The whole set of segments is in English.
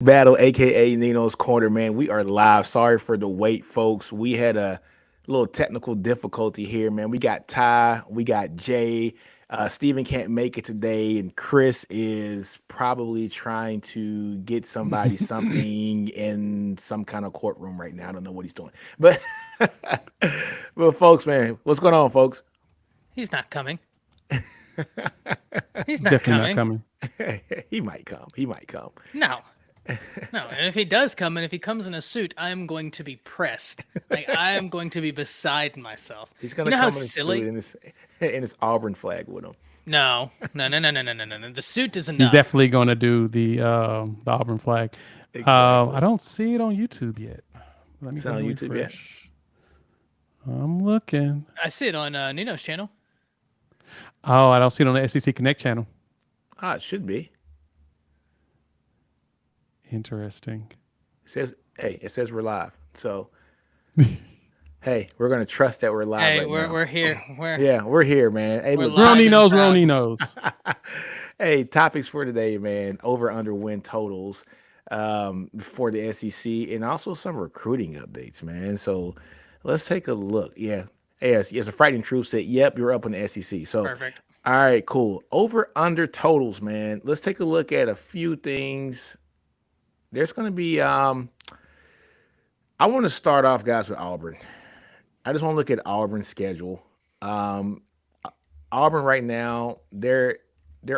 Battle, aka Nino's Corner, man. We are live. Sorry for the wait, folks. We had a little technical difficulty here, man. We got Ty, we got Jay. Steven can't make it today, and Chris is probably trying to get somebody something in some kind of courtroom right now. I don't know what he's doing, but but folks, man, what's going on, folks? He's not coming. He's He's not definitely not coming. coming. He might come. He might come. No. No. And if he does come and if he comes in a suit, I'm going to be pressed. Like I am going to be beside myself. He's You gonna know how come in a suit silly? in his Auburn flag with him. No. No, no, no, no, no, no, no, no. The suit is He's enough. definitely going to do the Auburn flag. I Exactly. don't see it on YouTube yet. Let me It's go not on and YouTube yet. refresh. I'm looking. I see it on Nino's channel. Oh, I don't see it on the SEC Connect channel. Ah, it should be. Interesting. It says, hey, it says we're live. So, hey, we're gonna trust that we're live Hey, right we're now. we're here. We're Yeah, we're here, man. Hey, we're look, live Ronnie and knows. proud. Ronnie knows. hey, topics for today, man. Over under win totals for the SEC, and also some recruiting updates, man. So, let's take a look. Yeah, yes, a frightening truth said, "Yep, you're up on the SEC." So, Perfect. all right, cool. Over under totals, man. Let's take a look at a few things. There's gonna be I want to start off, guys, with Auburn. I just want to look at Auburn's schedule. Um, Auburn right now, their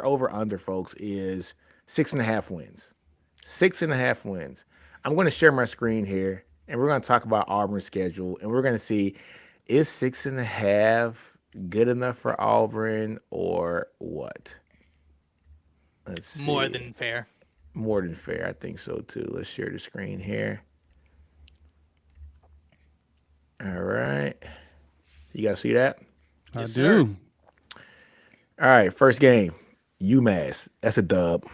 over under, folks, is 6.5 wins. 6.5 wins. I'm going to share my screen here, and we're going to talk about Auburn's schedule, and we're going to see, is 6.5 good enough for Auburn or what? Let's More see. than fair. More than fair, I think so too. Let's share the screen here. All right. You guys see that? I Yes, sir. do. All right. First game, UMass. That's a dub,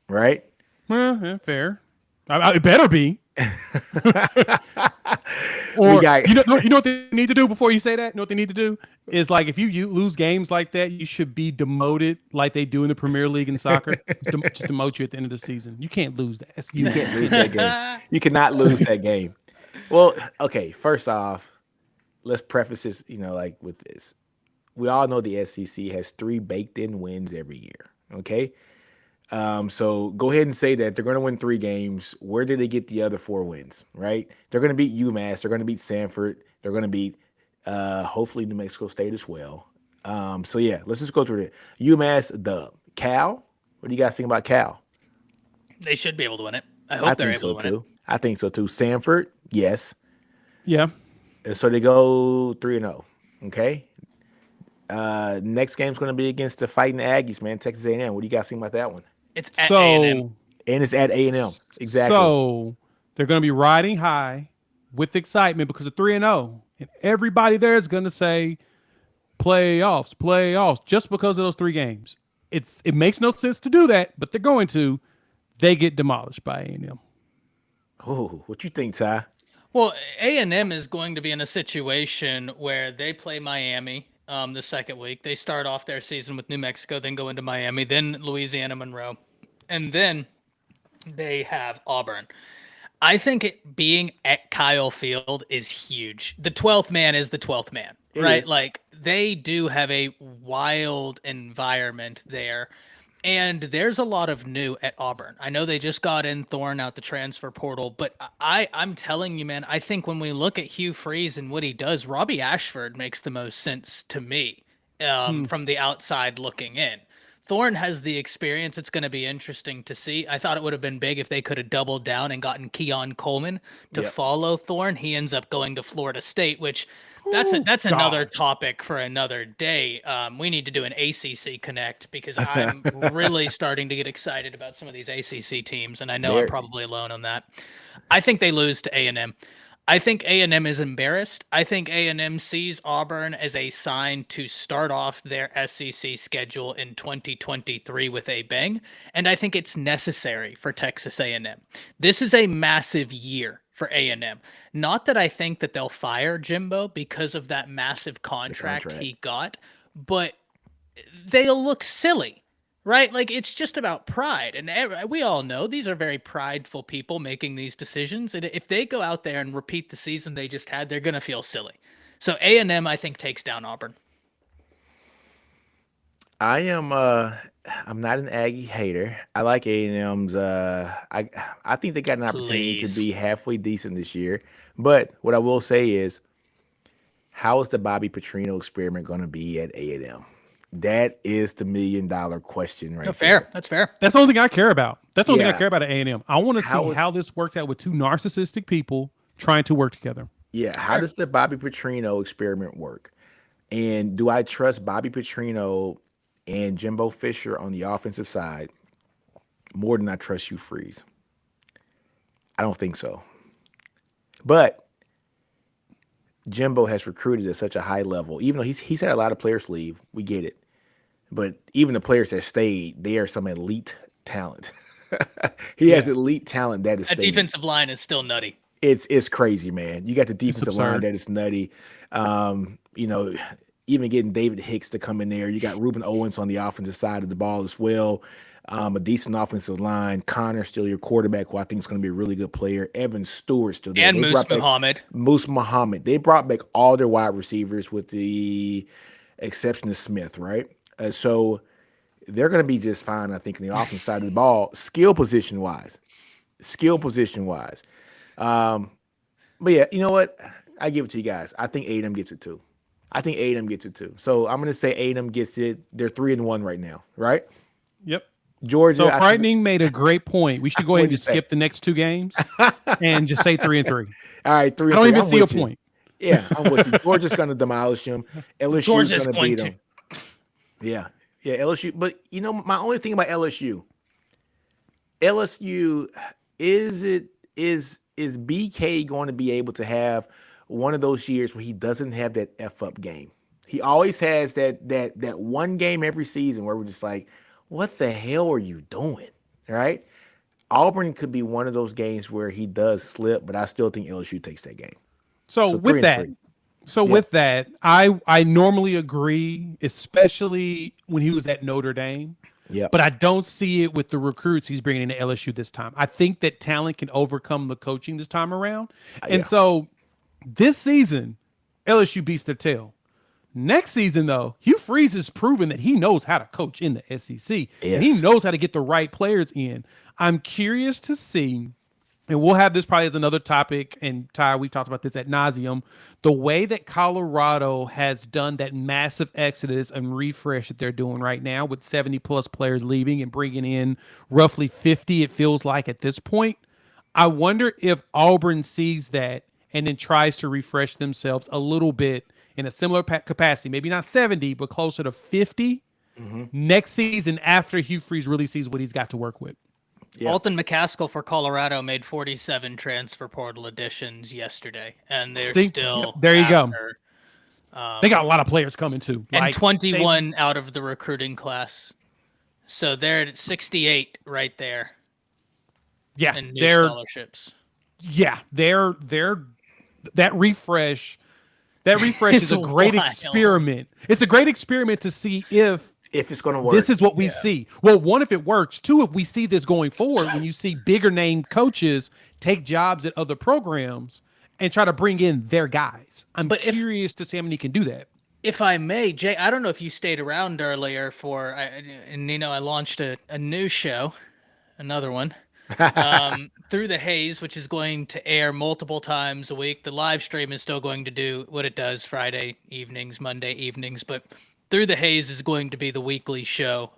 right? Fair. It better be. We Or got you know what they need to do before you say that? You know what they need to do is like if you lose games like that, you should be demoted like they do in the Premier League in soccer. Just demote you at the end of the season. You can't lose that. That's you can't lose UMass. that game. You cannot lose that game. Well, okay. First off, let's preface this, like with this. We all know the SEC has three baked in wins every year. Okay. So go ahead and say that they're going to win three games. Where did they get the other four wins? Right? They're going to beat UMass. They're going to beat Sanford. They're going to beat hopefully New Mexico State as well. So yeah, let's just go through it. UMass dub. Cal. What do you guys think about Cal? They should be able to win it. I I hope they're think able so to win it. too. I think so too. Sanford, yes. Yeah. And so they go 3-0. Okay. Next game's going to be against the Fighting Aggies, man. Texas A&M. What do you guys think about that one? It's at A&M. So And it's at A&M. Exactly. so they're going to be riding high with excitement because of 3-0. And everybody there is going to say playoffs, playoffs, just because of those three games. It makes no sense to do that, but they're going to. They get demolished by A&M. Oh, what you think, Ty? Well, A&M is going to be in a situation where they play Miami the second week. They start off their season with New Mexico, then go into Miami, then Louisiana Monroe, and then they have Auburn. I think it being at Kyle Field is huge. The 12th man is the 12th man, It right? is. Like they do have a wild environment there. And there's a lot of new at Auburn. I know they just got in Thorne out the transfer portal, but I'm telling you, man, I think when we look at Hugh Freeze and what he does, Robbie Ashford makes the most sense to me Hmm. from the outside looking in. Thorne has the experience. It's going to be interesting to see. I thought it would have been big if they could have doubled down and gotten Keon Coleman to Yep. follow Thorne. He ends up going to Florida State, which Oh, that's another God. topic for another day. We need to do an ACC Connect because I'm really starting to get excited about some of these ACC teams, and I know I'm There. probably alone on that. I think they lose to A&M. I think A&M is embarrassed. I think A&M sees Auburn as a sign to start off their SEC schedule in 2023 with a bang, and I think it's necessary for Texas A&M. This is a massive year for A&M. Not that I think that they'll fire Jimbo because of that massive The contract contract. he got, but they'll look silly right? Like it's just about pride, and we all know these are very prideful people making these decisions. And if they go out there and repeat the season they just had, they're gonna feel silly. So A&M, I think, takes down Auburn. I am I'm not an Aggie hater. I like A&M's I think they got an opportunity to Please. be halfway decent this year. But what I will say is, how is the Bobby Petrino experiment going to be at A&M? That is the $1 million question right No, there. fair. That's fair. That's the only thing I care about. That's the only thing I Yeah. care about at A&M. I want to How see is- how this works out with two narcissistic people trying to work together. Yeah, how does the Bobby Petrino experiment work? And do I trust Bobby Petrino and Jimbo Fisher on the offensive side more than I trust Hugh Freeze? I don't think so. But Jimbo has recruited at such a high level, even though he's had a lot of players leave. We get it. But even the players that stayed, they are some elite talent. He has elite talent that is That staying. defensive line is still nutty. It's crazy, man. You got the defensive line absurd. that is nutty. You know, even getting David Hicks to come in there. You got Ruben Owens on the offensive side of the ball as well. A decent offensive line. Connor still your quarterback, who I think is going to be a really good player. Evan Stewart still there. And They Moose brought back Muhammad. Moose Muhammad. They brought back all their wide receivers with the exception of Smith, right? So they're going to be just fine, I think, in the offensive side of the ball, skill position wise. But yeah, you know what? I give it to you guys. I think A&M gets it too. So I'm gonna say A&M gets it. They're 3-1 right now, right? Yep. Georgia. So I think- Frightening made a great point. We should go ahead and What'd you just say? skip the next two games and just say 3-3. all right, 3. I don't even see a point. Yeah, I'm with you. Georgia's gonna demolish them. LSU's Georgia's gonna going beat them. Yeah, LSU. But you know, my only thing about LSU is BK going to be able to have one of those years where he doesn't have that F up game? He always has that one game every season where we're just like, what the hell are you doing? Right? Auburn could be one of those games where he does slip, but I still think LSU takes that game. So, So with 3-3. that, with that, I normally agree, especially when he was at Notre Dame. Yeah. But I don't see it with the recruits he's bringing into LSU this time. I think that talent can overcome the coaching this time around. And Yeah. so this season, LSU beats their tail. Next season, though, Hugh Freeze has proven that he knows how to coach in the SEC. And he Yes. knows how to get the right players in. I'm curious to see, and we'll have this probably as another topic, and Ty, we talked about this ad nauseum, the way that Colorado has done that massive exodus and refresh that they're doing right now with 70 plus players leaving and bringing in roughly 50, it feels like at this point. I wonder if Auburn sees that and then tries to refresh themselves a little bit in a similar capacity, maybe not 70, but closer to 50 next season after Hugh Freeze really sees what he's got to work with. Yeah. Alton McCaskill for Colorado made 47 transfer portal additions yesterday, and they're See? still There you go. after, They got a lot of players coming too. and Like, 21 out of the recruiting class. So they're at 68 right there yeah, in new they're scholarships. they're that refresh. That refresh It's is a great wild. experiment. It's a great experiment to see if If it's going to work. this is what we see. Well, one, if it works. Two, if we see this going forward, when you see bigger name coaches take jobs at other programs and try to bring in their guys. I'm But if- curious to see how many can do that. If I may, Jay, I don't know if you stayed around earlier for, and I launched a new show, another one, Through the Haze, which is going to air multiple times a week. The live stream is still going to do what it does Friday evenings, Monday evenings, but Through the Haze is going to be the weekly show.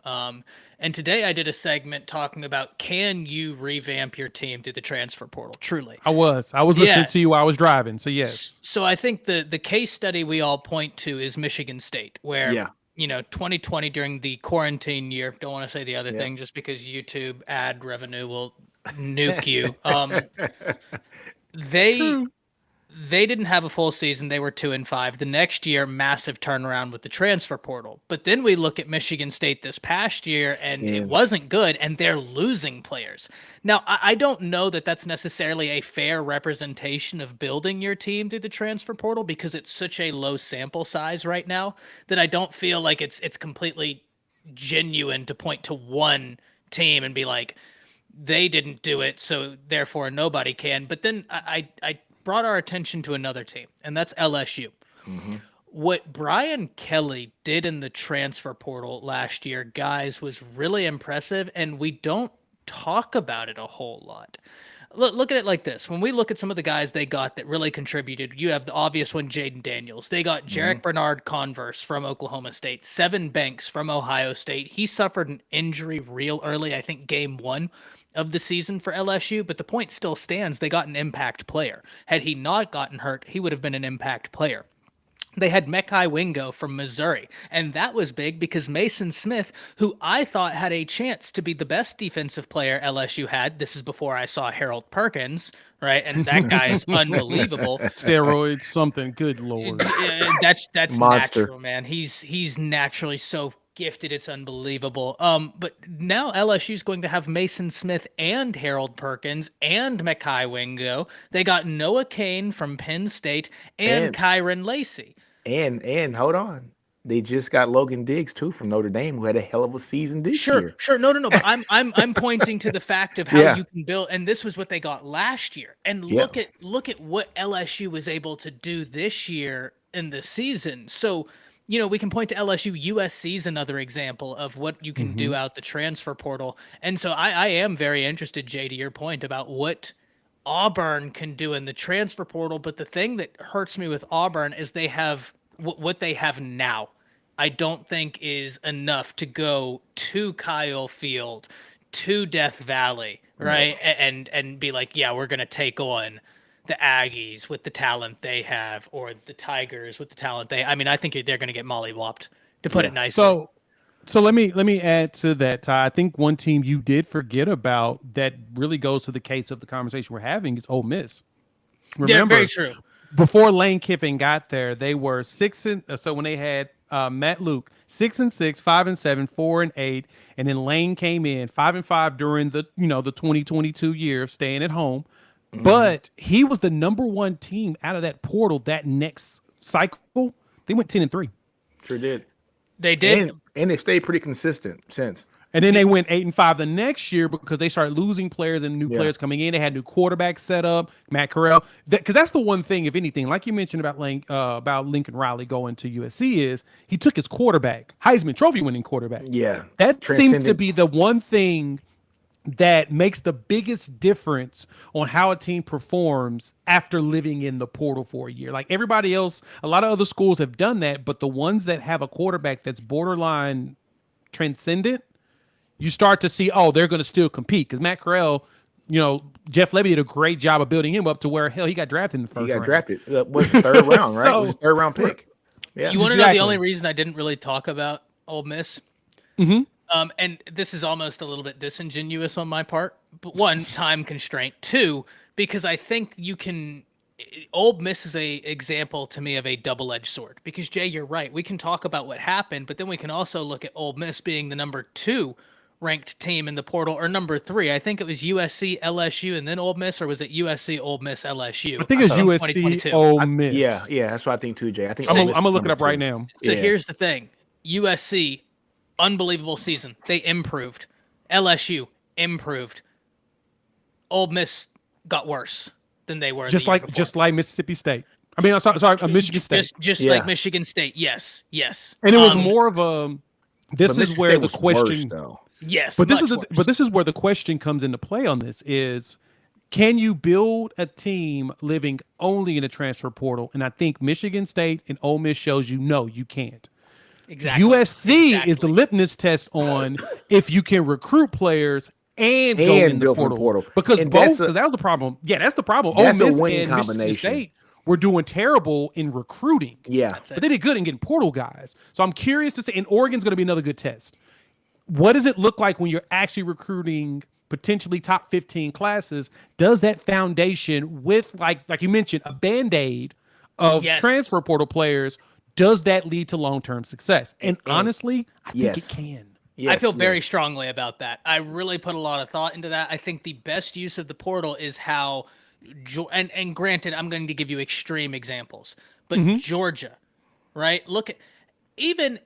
And today I did a segment talking about, can you revamp your team through the transfer portal? Truly. I was listening Yeah. to you while I was driving. So yes. So I think the case study we all point to is Michigan State, where Yeah. 2020 during the quarantine year. Don't want to say the other Yeah. thing just because YouTube ad revenue will nuke you. They didn't have a full season. They were 2-5. The next year, massive turnaround with the transfer portal. But then we look at Michigan State this past year, and it wasn't good, and they're losing players. Now, I don't know that that's necessarily a fair representation of building your team through the transfer portal because it's such a low sample size right now that I don't feel like it's completely genuine to point to one team and be like, they didn't do it, so therefore nobody can. But then I brought our attention to another team, and that's LSU. What Brian Kelly did in the transfer portal last year, guys, was really impressive, and we don't talk about it a whole lot. Look at it like this. When we look at some of the guys they got that really contributed, you have the obvious one, Jaden Daniels. They got Jarek Bernard Converse from Oklahoma State, Seven Banks from Ohio State. He suffered an injury real early, I think game 1 of the season for LSU, but the point still stands. They got an impact player. Had he not gotten hurt, he would have been an impact player. They had Mekhi Wingo from Missouri, and that was big because Mason Smith, who I thought had a chance to be the best defensive player LSU had, this is before I saw Harold Perkins, right? And that guy is unbelievable. Steroids, something. Good Lord. That's Monster. natural, man. He's naturally so gifted, it's unbelievable. But now LSU's going to have Mason Smith and Harold Perkins and Mekhi Wingo. They got Noah Kane from Penn State and Kyron Lacey. And hold on. They just got Logan Diggs too from Notre Dame, who had a hell of a season this year. Sure. No. But I'm pointing to the fact of how you can build, and this was what they got last year. And look at what LSU was able to do this year in the season. So, we can point to LSU. USC is another example of what you can do out the transfer portal. And so I am very interested, Jay, to your point about what Auburn can do in the transfer portal. But the thing that hurts me with Auburn is they have what they have now. I don't think is enough to go to Kyle Field, to Death Valley, right? No. And be like, yeah, we're going to take on the Aggies with the talent they have, or the Tigers with the talent I think they're going to get mollywopped, to put it nicely. So let me add to that, Ty. I think one team you did forget about that really goes to the case of the conversation we're having is Ole Miss. Remember, very true. Before Lane Kiffin got there, they were so when they had Matt Luke 6-6, 5-7, 4-8, and then Lane came in 5-5 during the the 2022 year of staying at home. But he was the number 1 team out of that portal that next cycle. They went 10-3. Sure did. They did. And they stayed pretty consistent since. And then they went 8-5 the next year because they started losing players and new players coming in. They had new quarterbacks set up, Matt Corral. Because that's the one thing, if anything, like you mentioned about Lincoln Riley going to USC, is he took his quarterback, Heisman Trophy winning quarterback. Yeah. That seems to be the one thing that makes the biggest difference on how a team performs after living in the portal for a year. Like everybody else, a lot of other schools have done that, but the ones that have a quarterback that's borderline transcendent, you start to see, they're going to still compete. Because Matt Corral, Jeff Lebby did a great job of building him up to where, hell, he got drafted in the first round. He got drafted. Was the third round, right? It was a third round pick. Yeah. You want to know the only reason I didn't really talk about Ole Miss? Mm-hmm. And this is almost a little bit disingenuous on my part, but 1, time constraint. 2, because I think Ole Miss is a example to me of a double-edged sword. Because Jay, you're right. We can talk about what happened, but then we can also look at Ole Miss being the number 2 ranked team in the portal, or number 3. I think it was USC, LSU, and then Ole Miss, or was it USC, Ole Miss, LSU? I think it was USC, Ole Miss. Yeah, that's what I think too, Jay. I think I'm gonna look it up right now. So here's the thing: USC. Unbelievable season. They improved. LSU improved. Ole Miss got worse than they were. Just like Mississippi State. I mean, sorry, Michigan State. Just like Michigan State. Yes. And it was more of a. This is where the question. Yes, but this is where the question comes into play on this is, can you build a team living only in the transfer portal? And I think Michigan State and Ole Miss shows no, you can't. Exactly. USC is the litmus test on if you can recruit players and go in the portal. Because that was the problem. Yeah, that's the problem. That's Ole Miss a winning and combination. Michigan State were doing terrible in recruiting. Yeah. But they did good in getting portal guys. So I'm curious to see, and Oregon's going to be another good test. What does it look like when you're actually recruiting potentially top 15 classes? Does that foundation with, like you mentioned, a Band-Aid of transfer portal players, does that lead to long-term success? And honestly, I think it can. I feel very strongly about that. I really put a lot of thought into that. I think the best use of the portal is how, and granted, I'm going to give you extreme examples, but Georgia, right? Look at even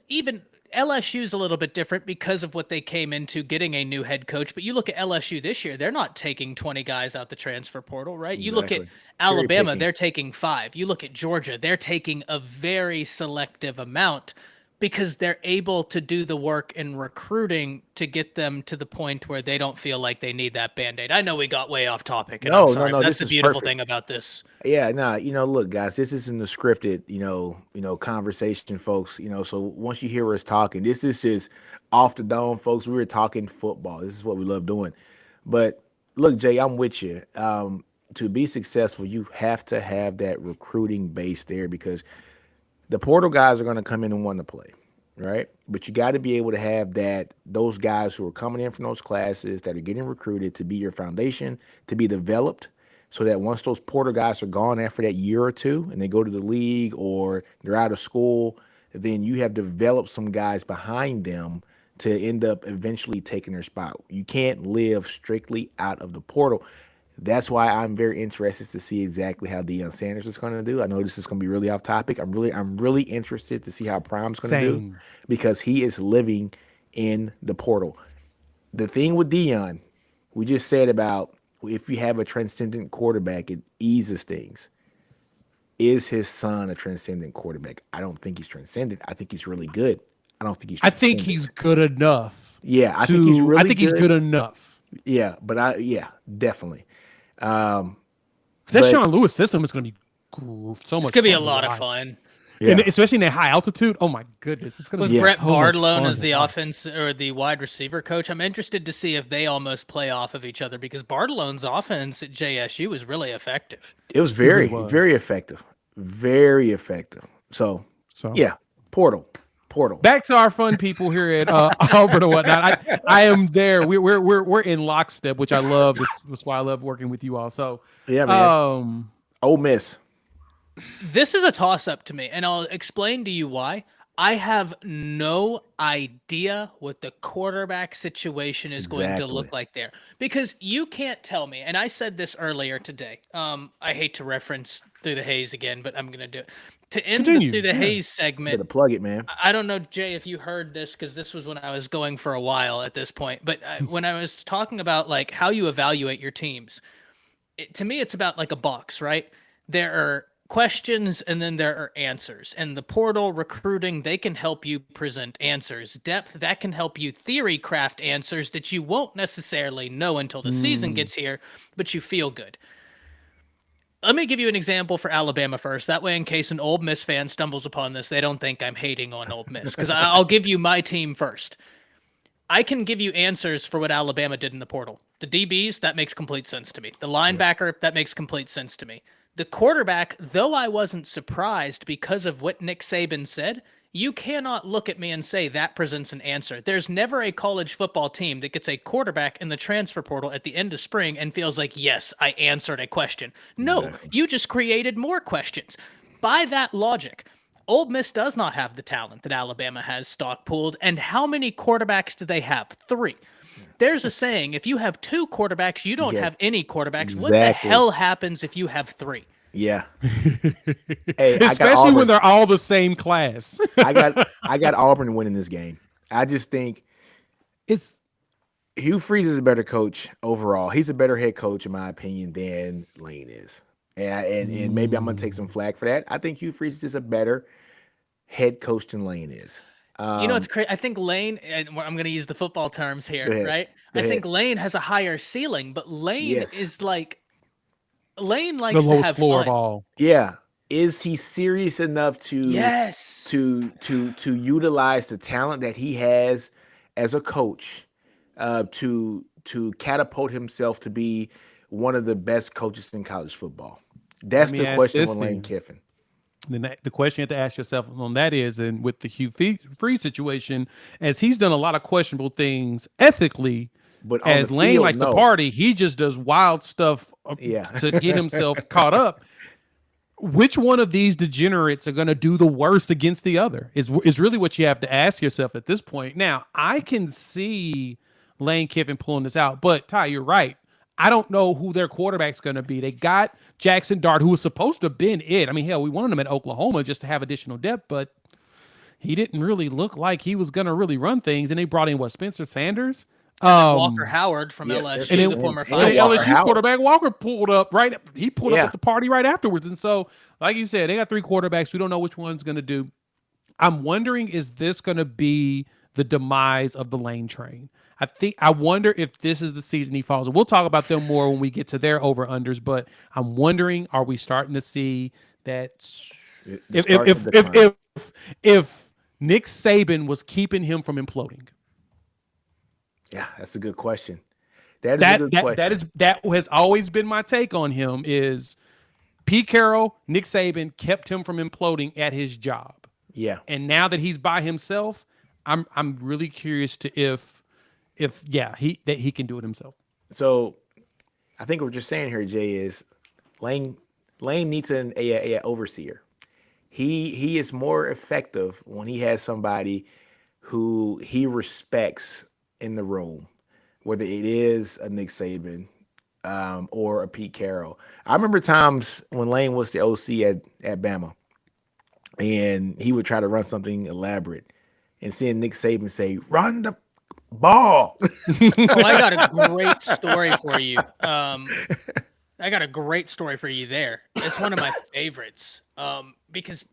LSU's a little bit different because of what they came into getting a new head coach. But you look at LSU this year, they're not taking 20 guys out the transfer portal, right? You look at Exactly. Alabama, Cherry-picking. they're taking 5. You look at Georgia, they're taking a very selective amount because they're able to do the work in recruiting to get them to the point where they don't feel like they need that Band-Aid. I know we got way off topic. And I'm sorry, but that's this the is beautiful perfect. thing about this. Yeah, look, guys, this isn't a scripted, conversation, folks. So once you hear us talking, this is just off the dome, folks. We were talking football. This is what we love doing. But look, Jay, I'm with you. To be successful, you have to have that recruiting base there because the portal guys are going to come in and want to play, right? But you got to be able to have those guys who are coming in from those classes that are getting recruited to be your foundation, to be developed, so that once those portal guys are gone after that year or two and they go to the league or they're out of school, then you have developed some guys behind them to end up eventually taking their spot. You can't live strictly out of the portal. That's why I'm very interested to see exactly how Deion Sanders is going to do. I know this is going to be really off topic. I'm really interested to see how Prime's going to do Same. because he is living in the portal. The thing with Deion, we just said about if you have a transcendent quarterback, it eases things. Is his son a transcendent quarterback? I don't think he's transcendent. I think he's really good. I don't think he's I think transcendent. he's good enough. Yeah, I think he's really I think he's good enough. Yeah, but definitely. That But- Sean Lewis system is going to be so much. It's going to be a fun lot of watch. fun. Yeah. And especially in that high altitude. Oh my goodness, it's going to With be Brett so much Bardalone fun as to the watch. offense or the wide receiver coach, I'm interested to see if they almost play off of each other because Bardalone's offense at JSU was really effective. It was really very, was. very effective. Very effective. So, So yeah, portal. back to our fun people here at Auburn and whatnot. I am there. We're in lockstep, which I love. That's why I love working with you all. So Yeah, man. Ole Miss. This is a toss-up to me, and I'll explain to you why. I have no idea what the quarterback situation is going to look Exactly. like there because you can't tell me. And I said this earlier today. I hate to reference Through the Haze again, but I'm going to do it. To end Continue, the Through the yeah. Haze segment, Better plug it, man. I don't know, Jay, if you heard this because this was when I was going for a while at this point. But when I was talking about like how you evaluate your teams, to me, it's about like a box, right? There are questions and then there are answers. And the portal recruiting, they can help you present answers. Depth, that can help you theory craft answers that you won't necessarily know until the season gets here, but you feel good. Let me give you an example for Alabama first. That way, in case an Ole Miss fan stumbles upon this, they don't think I'm hating on Ole Miss because I'll give you my team first. I can give you answers for what Alabama did in the portal. The DBs, that makes complete sense to me. The linebacker, that makes complete sense to me. The quarterback, though I wasn't surprised because of what Nick Saban said, you cannot look at me and say that presents an answer. There's never a college football team that gets a quarterback in the transfer portal at the end of spring and feels like, yes, I answered a question. No, you just created more questions. By that logic, Ole Miss does not have the talent that Alabama has stock pooled. And how many quarterbacks do they have? 3. There's a saying, if you have 2 quarterbacks, you don't Yeah, have any quarterbacks. What the exactly. hell happens if you have 3? Yeah. Hey, I got Especially Auburn. when they're all the same class. I got Auburn winning this game. I just think It's Hugh Freeze is a better coach overall. He's a better head coach, in my opinion, than Lane is. And maybe I'm gonna take some flack for that. I think Hugh Freeze is just a better head coach than Lane is. You know, it's crazy. I think Lane, and I'm going to use the football terms here, Go ahead. right? Go I think ahead. Lane has a higher ceiling, but Lane Yes. is like, Lane likes the to lowest have floor fun. of all. Yeah. Is he serious enough to Yes. to utilize the talent that he has as a coach to catapult himself to be one of the best coaches in college football? That's me the ask question this with Lane then. Kiffin. Then the question you have to ask yourself on that is, and with the Hugh Freeze situation, as he's done a lot of questionable things ethically, But on as the Lane field, likes to no. party, he just does wild stuff Yeah. to get himself caught up. Which one of these degenerates are going to do the worst against the other is really what you have to ask yourself at this point. Now, I can see Lane Kiffin pulling this out, but Ty, you're right. I don't know who their quarterback's going to be. They got Jackson Dart, who was supposed to have been it. I mean, hell, we wanted him at Oklahoma just to have additional depth, but he didn't really look like he was going to really run things. And they brought in Spencer Sanders. Walker Howard from yes, LSU, and then- the former and And then five-star. Walker LSU's Howard. quarterback Walker pulled up He pulled up Yeah. at the party right afterwards. And so, like you said, they got 3 quarterbacks. We don't know which one's going to do. I'm wondering, is this going to be the demise of the Lane train? I wonder if this is the season he falls. And we'll talk about them more when we get to their over-unders. But I'm wondering, are we starting to see that if Nick Saban was keeping him from imploding? Yeah, that's a good question. That is a good question. That has always been my take on him is Pete Carroll, Nick Saban kept him from imploding at his job. Yeah. And now that he's by himself, I'm really curious to if he can do it himself. So I think what you're saying here, Jay, is Lane needs an overseer. He is more effective when he has somebody who he respects in the room, whether it is a Nick Saban or a Pete Carroll. I remember times when Lane was the OC at Bama, and he would try to run something elaborate, and seeing Nick Saban say, "Run the ball." Oh, I got a great story for you. I got a great story for you there. It's one of my favorites. Because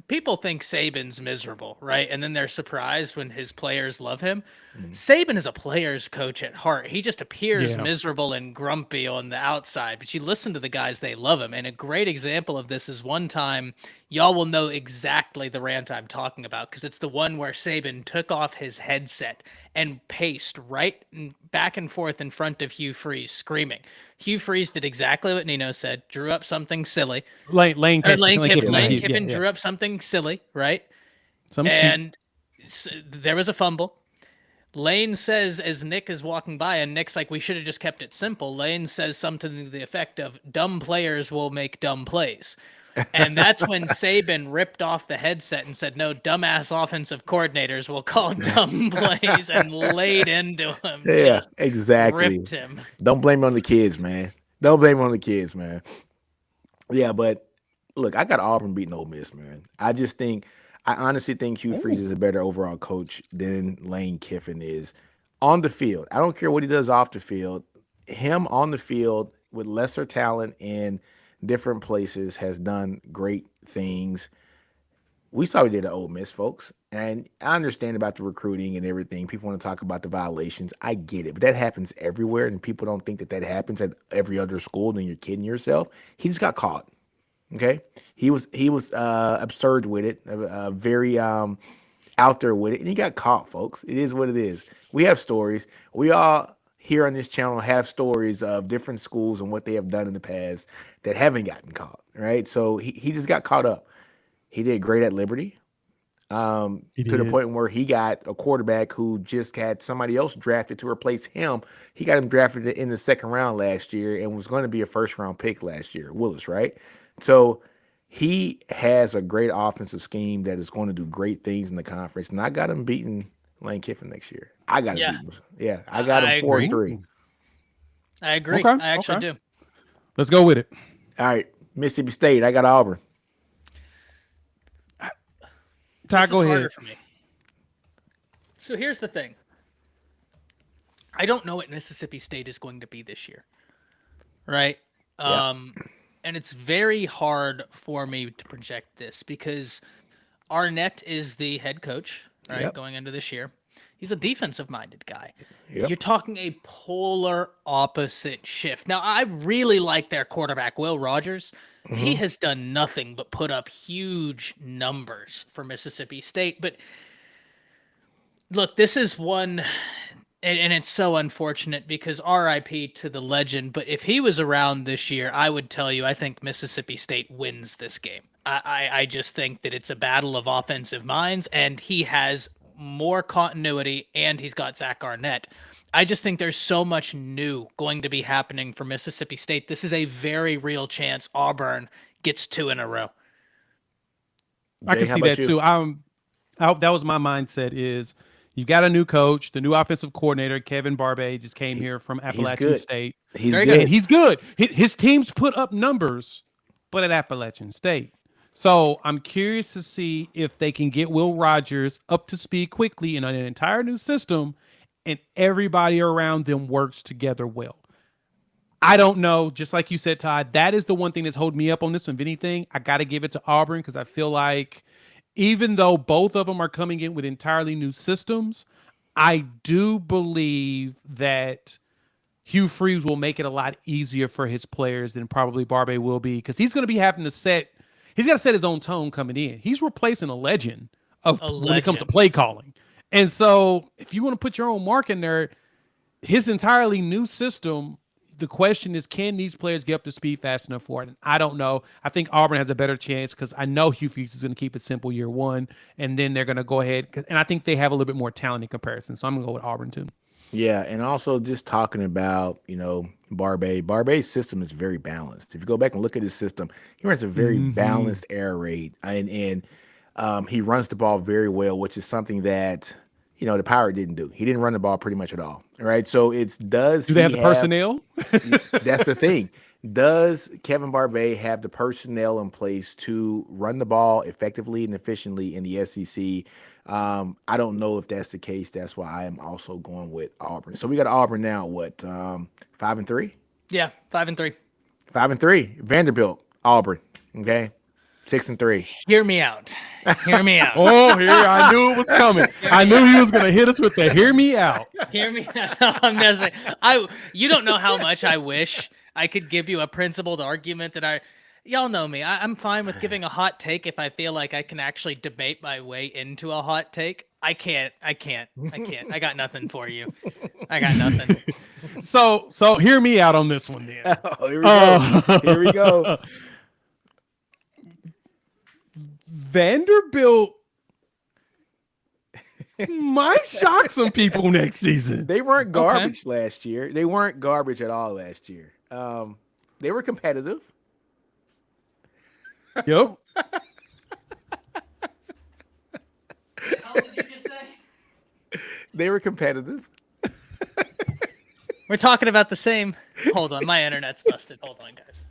people think Saban's miserable, right? And then they're surprised when his players love him. Saban is a player's coach at heart. He just appears miserable and grumpy on the outside, but you listen to the guys, they love him. And a great example of this is one time, y'all will know exactly the rant I'm talking about, because it's the one where Saban took off his headset and paced back and forth in front of Hugh Freeze, screaming. Hugh Freeze did exactly what Nino said, drew up something silly. Lane Kiffin drew up something silly, right? And there was a fumble. Lane says, as Nick is walking by, and Nick's like, we should have just kept it simple. Lane says something to the effect of, dumb players will make dumb plays. And that's when Saban ripped off the headset and said, no, dumbass offensive coordinators will call dumb plays, and laid into him. Yeah, exactly. Ripped him. Don't blame it on the kids, man. Don't blame it on the kids, man. Yeah, but look, I got Auburn beating Ole Miss, man. I honestly think Hugh Freeze is a better overall coach than Lane Kiffin is on the field. I don't care what he does off the field. Him on the field with lesser talent in different places has done great things. We saw what he did at Ole Miss, folks. And I understand about the recruiting and everything. People want to talk about the violations. I get it. But that happens everywhere, and people don't think that happens at every other school. Then you're kidding yourself. He just got caught. Okay? He was absurd with it, very out there with it, and he got caught, folks. It is what it is. We have stories. We all here on this channel have stories of different schools and what they have done in the past that haven't gotten caught, right? So he just got caught up. He did great at Liberty to the point where he got a quarterback who just had somebody else drafted to replace him. He got him drafted in the second round last year and was going to be a first-round pick last year, Willis, right? So he has a great offensive scheme that is going to do great things in the conference, and I got him beating Lane Kiffin next year. I got him beating him. Yeah, I got him 4-3. I agree. Okay, I actually do. Let's go with it. All right, Mississippi State. I got Auburn. Ty, go ahead. For me. So here's the thing. I don't know what Mississippi State is going to be this year, right? Yep. And it's very hard for me to project this because Arnett is the head coach, right, going into this year. He's a defensive-minded guy. Yep. You're talking a polar opposite shift. Now, I really like their quarterback, Will Rogers. He has done nothing but put up huge numbers for Mississippi State. But look, this is one, and it's so unfortunate because RIP to the legend. But if he was around this year, I would tell you I think Mississippi State wins this game. I just think that it's a battle of offensive minds, and he has more continuity, and he's got Zach Arnett. I just think there's so much new going to be happening for Mississippi State. This is a very real chance Auburn gets 2 in a row. I can see that too. That was my mindset is you've got a new coach, the new offensive coordinator, Kevin Barbay, just came here from Appalachian State. He's Very good. And he's good. His teams put up numbers, but at Appalachian State. So I'm curious to see if they can get Will Rogers up to speed quickly in an entire new system and everybody around them works together well. I don't know. Just like you said, Todd, that is the one thing that's holding me up on this one. If anything, I got to give it to Auburn because I feel like even though both of them are coming in with entirely new systems, I do believe that Hugh Freeze will make it a lot easier for his players than probably Barbie will be because he's going to be having to he's got to set his own tone coming in. He's replacing a legend when it comes to play calling. And so if you want to put your own mark in there, his entirely new system, the question is, can these players get up to speed fast enough for it? And I don't know. I think Auburn has a better chance because I know Hugh Freeze is going to keep it simple year one, and then they're going to go ahead. And I think they have a little bit more talent in comparison. So I'm going to go with Auburn too. Yeah, and also just talking about, Barbe's system is very balanced. If you go back and look at his system, he runs a very balanced air raid, and he runs the ball very well, which is something that the Pirate didn't do. He didn't run the ball pretty much at all. All right, so do they have the personnel? That's the thing. Does Kevin Barbay have the personnel in place to run the ball effectively and efficiently in the SEC? I don't know if that's the case. That's why I am also going with Auburn. So we got Auburn now. What 5-3? Yeah, 5-3. 5-3. Vanderbilt, Auburn. Okay, 6-3. Hear me out. Hear me out. I knew it was coming. I knew he was going to hit us with the "hear me out." Hear me out. I'm just saying, you don't know how much I wish I could give you a principled argument that y'all know me. I'm fine with giving a hot take if I feel like I can actually debate my way into a hot take. I can't. I got nothing for you. I got nothing. So hear me out on this one then. Oh, here we go. Here we go. Vanderbilt might shock some people next season. They weren't garbage last year. They weren't garbage at all last year. They were competitive. Yep. How did you just say? They were competitive. We're talking about the same. Hold on, my internet's busted. Hold on, guys.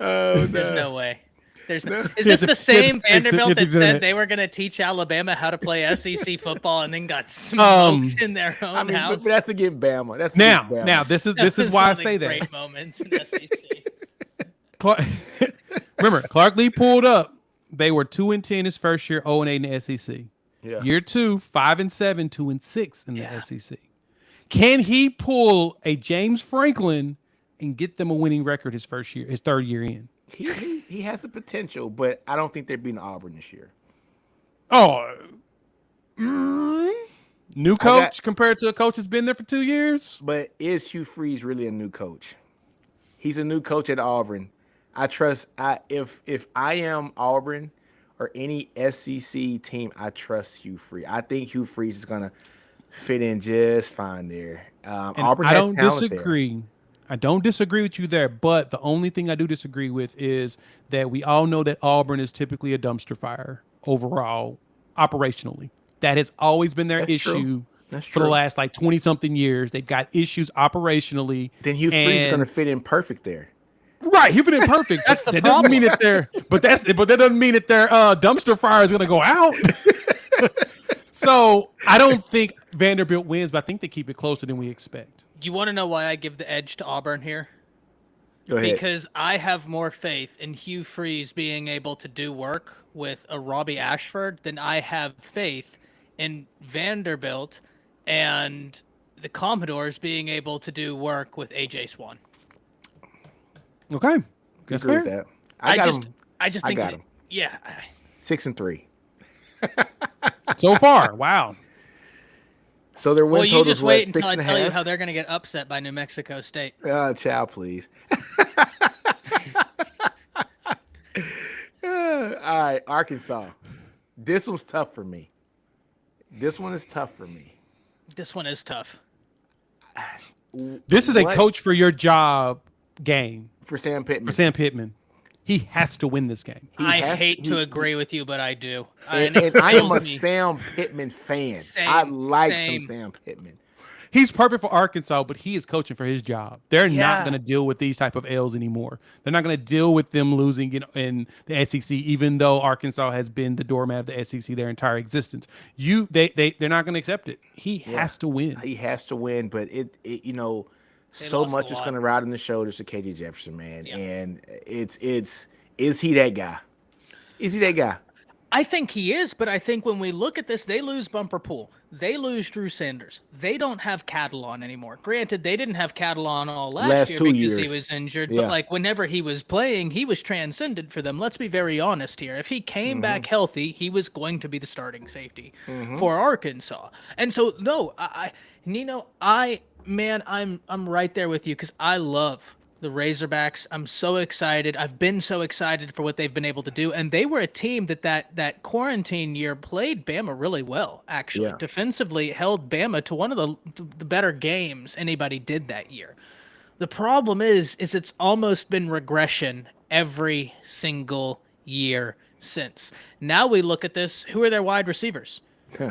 Oh, There's no way. Is this the same Vanderbilt that said they were going to teach Alabama how to play SEC football and then got smoked in their own house? But that's against Bama. That's now this is why I say that. Great moments in SEC. Remember, Clark Lee pulled up. They were 2-10 his first year, 0-8 in the SEC. Yeah. Year 2, 5-7, 2-6 in the SEC. Can he pull a James Franklin and get them a winning record his third year in? He has the potential, but I don't think they're beating Auburn this year. Oh, new coach compared to a coach that's been there for 2 years. But is Hugh Freeze really a new coach? He's a new coach at Auburn. I trust. If I am Auburn or any SEC team, I trust Hugh Freeze. I think Hugh Freeze is gonna fit in just fine there. Auburn has talent disagree. there. I don't disagree with you there, but the only thing I do disagree with is that we all know that Auburn is typically a dumpster fire overall, operationally. That has always been their issue for the last 20-something years. They've got issues operationally. Then Hugh Freeze is going to fit in perfect there. Right, he fit in perfect. That's the that problem. Doesn't mean that that doesn't mean that their dumpster fire is going to go out. So I don't think Vanderbilt wins, but I think they keep it closer than we expect. You want to know why I give the edge to Auburn here? Go ahead. Because I have more faith in Hugh Freeze being able to do work with a Robbie Ashford than I have faith in Vanderbilt and the Commodores being able to do work with AJ Swan. Okay, that's fair. With that. I just think that, yeah, 6-3 so far. Wow. So their win you just wait until I tell you half? how they're going to get upset by New Mexico State. Child, please. All right, Arkansas. This one's tough for me. This one is tough for me. This one is tough. This is a coach for your job game for Sam Pittman. He has to win this game. I hate to agree with you, but I do. And I am a Sam Pittman fan. I like some Sam Pittman. he's perfect for Arkansas, but he is coaching for his job. They're not Yeah. going to deal with these type of L's anymore. They're not going to deal with them losing in the SEC, even though Arkansas has been the doormat of the SEC their entire existence. They're not going to accept it. He has to win. He has to win, but it They so lost a much is lot. going to ride on the shoulders of KJ Jefferson, man. Yeah. And it's is he that guy? Is he that guy? I think he is, but I think when we look at this, they lose Bumper Pool. They lose Drew Sanders. They don't have Catalan anymore. Granted, they didn't have Catalan all last year 2 because he years. was injured, Yeah. but like whenever he was playing, he was transcended for them. Let's be very honest here. If he came back healthy, he was going to be the starting safety for Arkansas. And so no, I'm right there with you because I love the Razorbacks. I'm so excited. I've been so excited for what they've been able to do. And they were a team that quarantine year played Bama really well, actually. Yeah. Defensively held Bama to one of the better games anybody did that year. The problem is it's almost been regression every single year since. Now we look at this. Who are their wide receivers?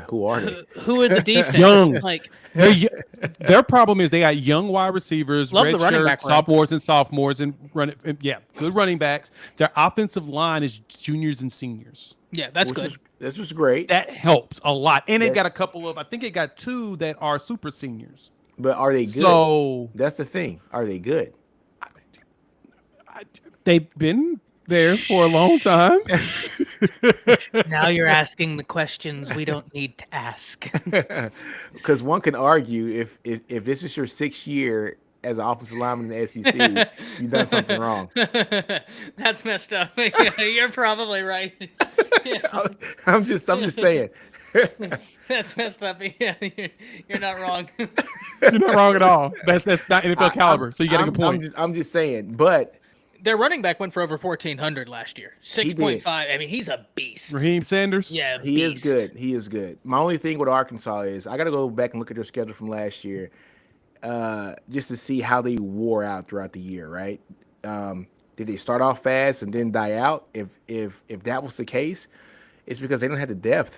Who are they? Who are the defense? Young. Like Their problem is they got young wide receivers, Love the running redshirt back room. sophomores and sophomores, and good running backs. Their offensive line is juniors and seniors. yeah, that's good. This was great. That helps a lot, and they That- got a couple of. I think they got 2 that are super seniors. But are they good? So That's the thing. Are they good? they've been there for a long time. Now you're asking the questions we don't need to ask. Because one can argue if this is your 6th year as an offensive lineman in the SEC, you've done something wrong. That's messed up. Yeah, you're probably right. Yeah, I'm just saying. that's messed up. Yeah, you're not wrong. You're not wrong at all. That's not NFL caliber. So you got a good point. I'm just saying. But Their running back went for over 1,400 last year. 6.5. I mean, he's a beast. Raheem Sanders. Yeah, he is beast. good. He is good. My only thing with Arkansas is I got to go back and look at their schedule from last year, just to see how they wore out throughout the year. Right? Did they start off fast and then die out? If that was the case, it's because they don't have the depth.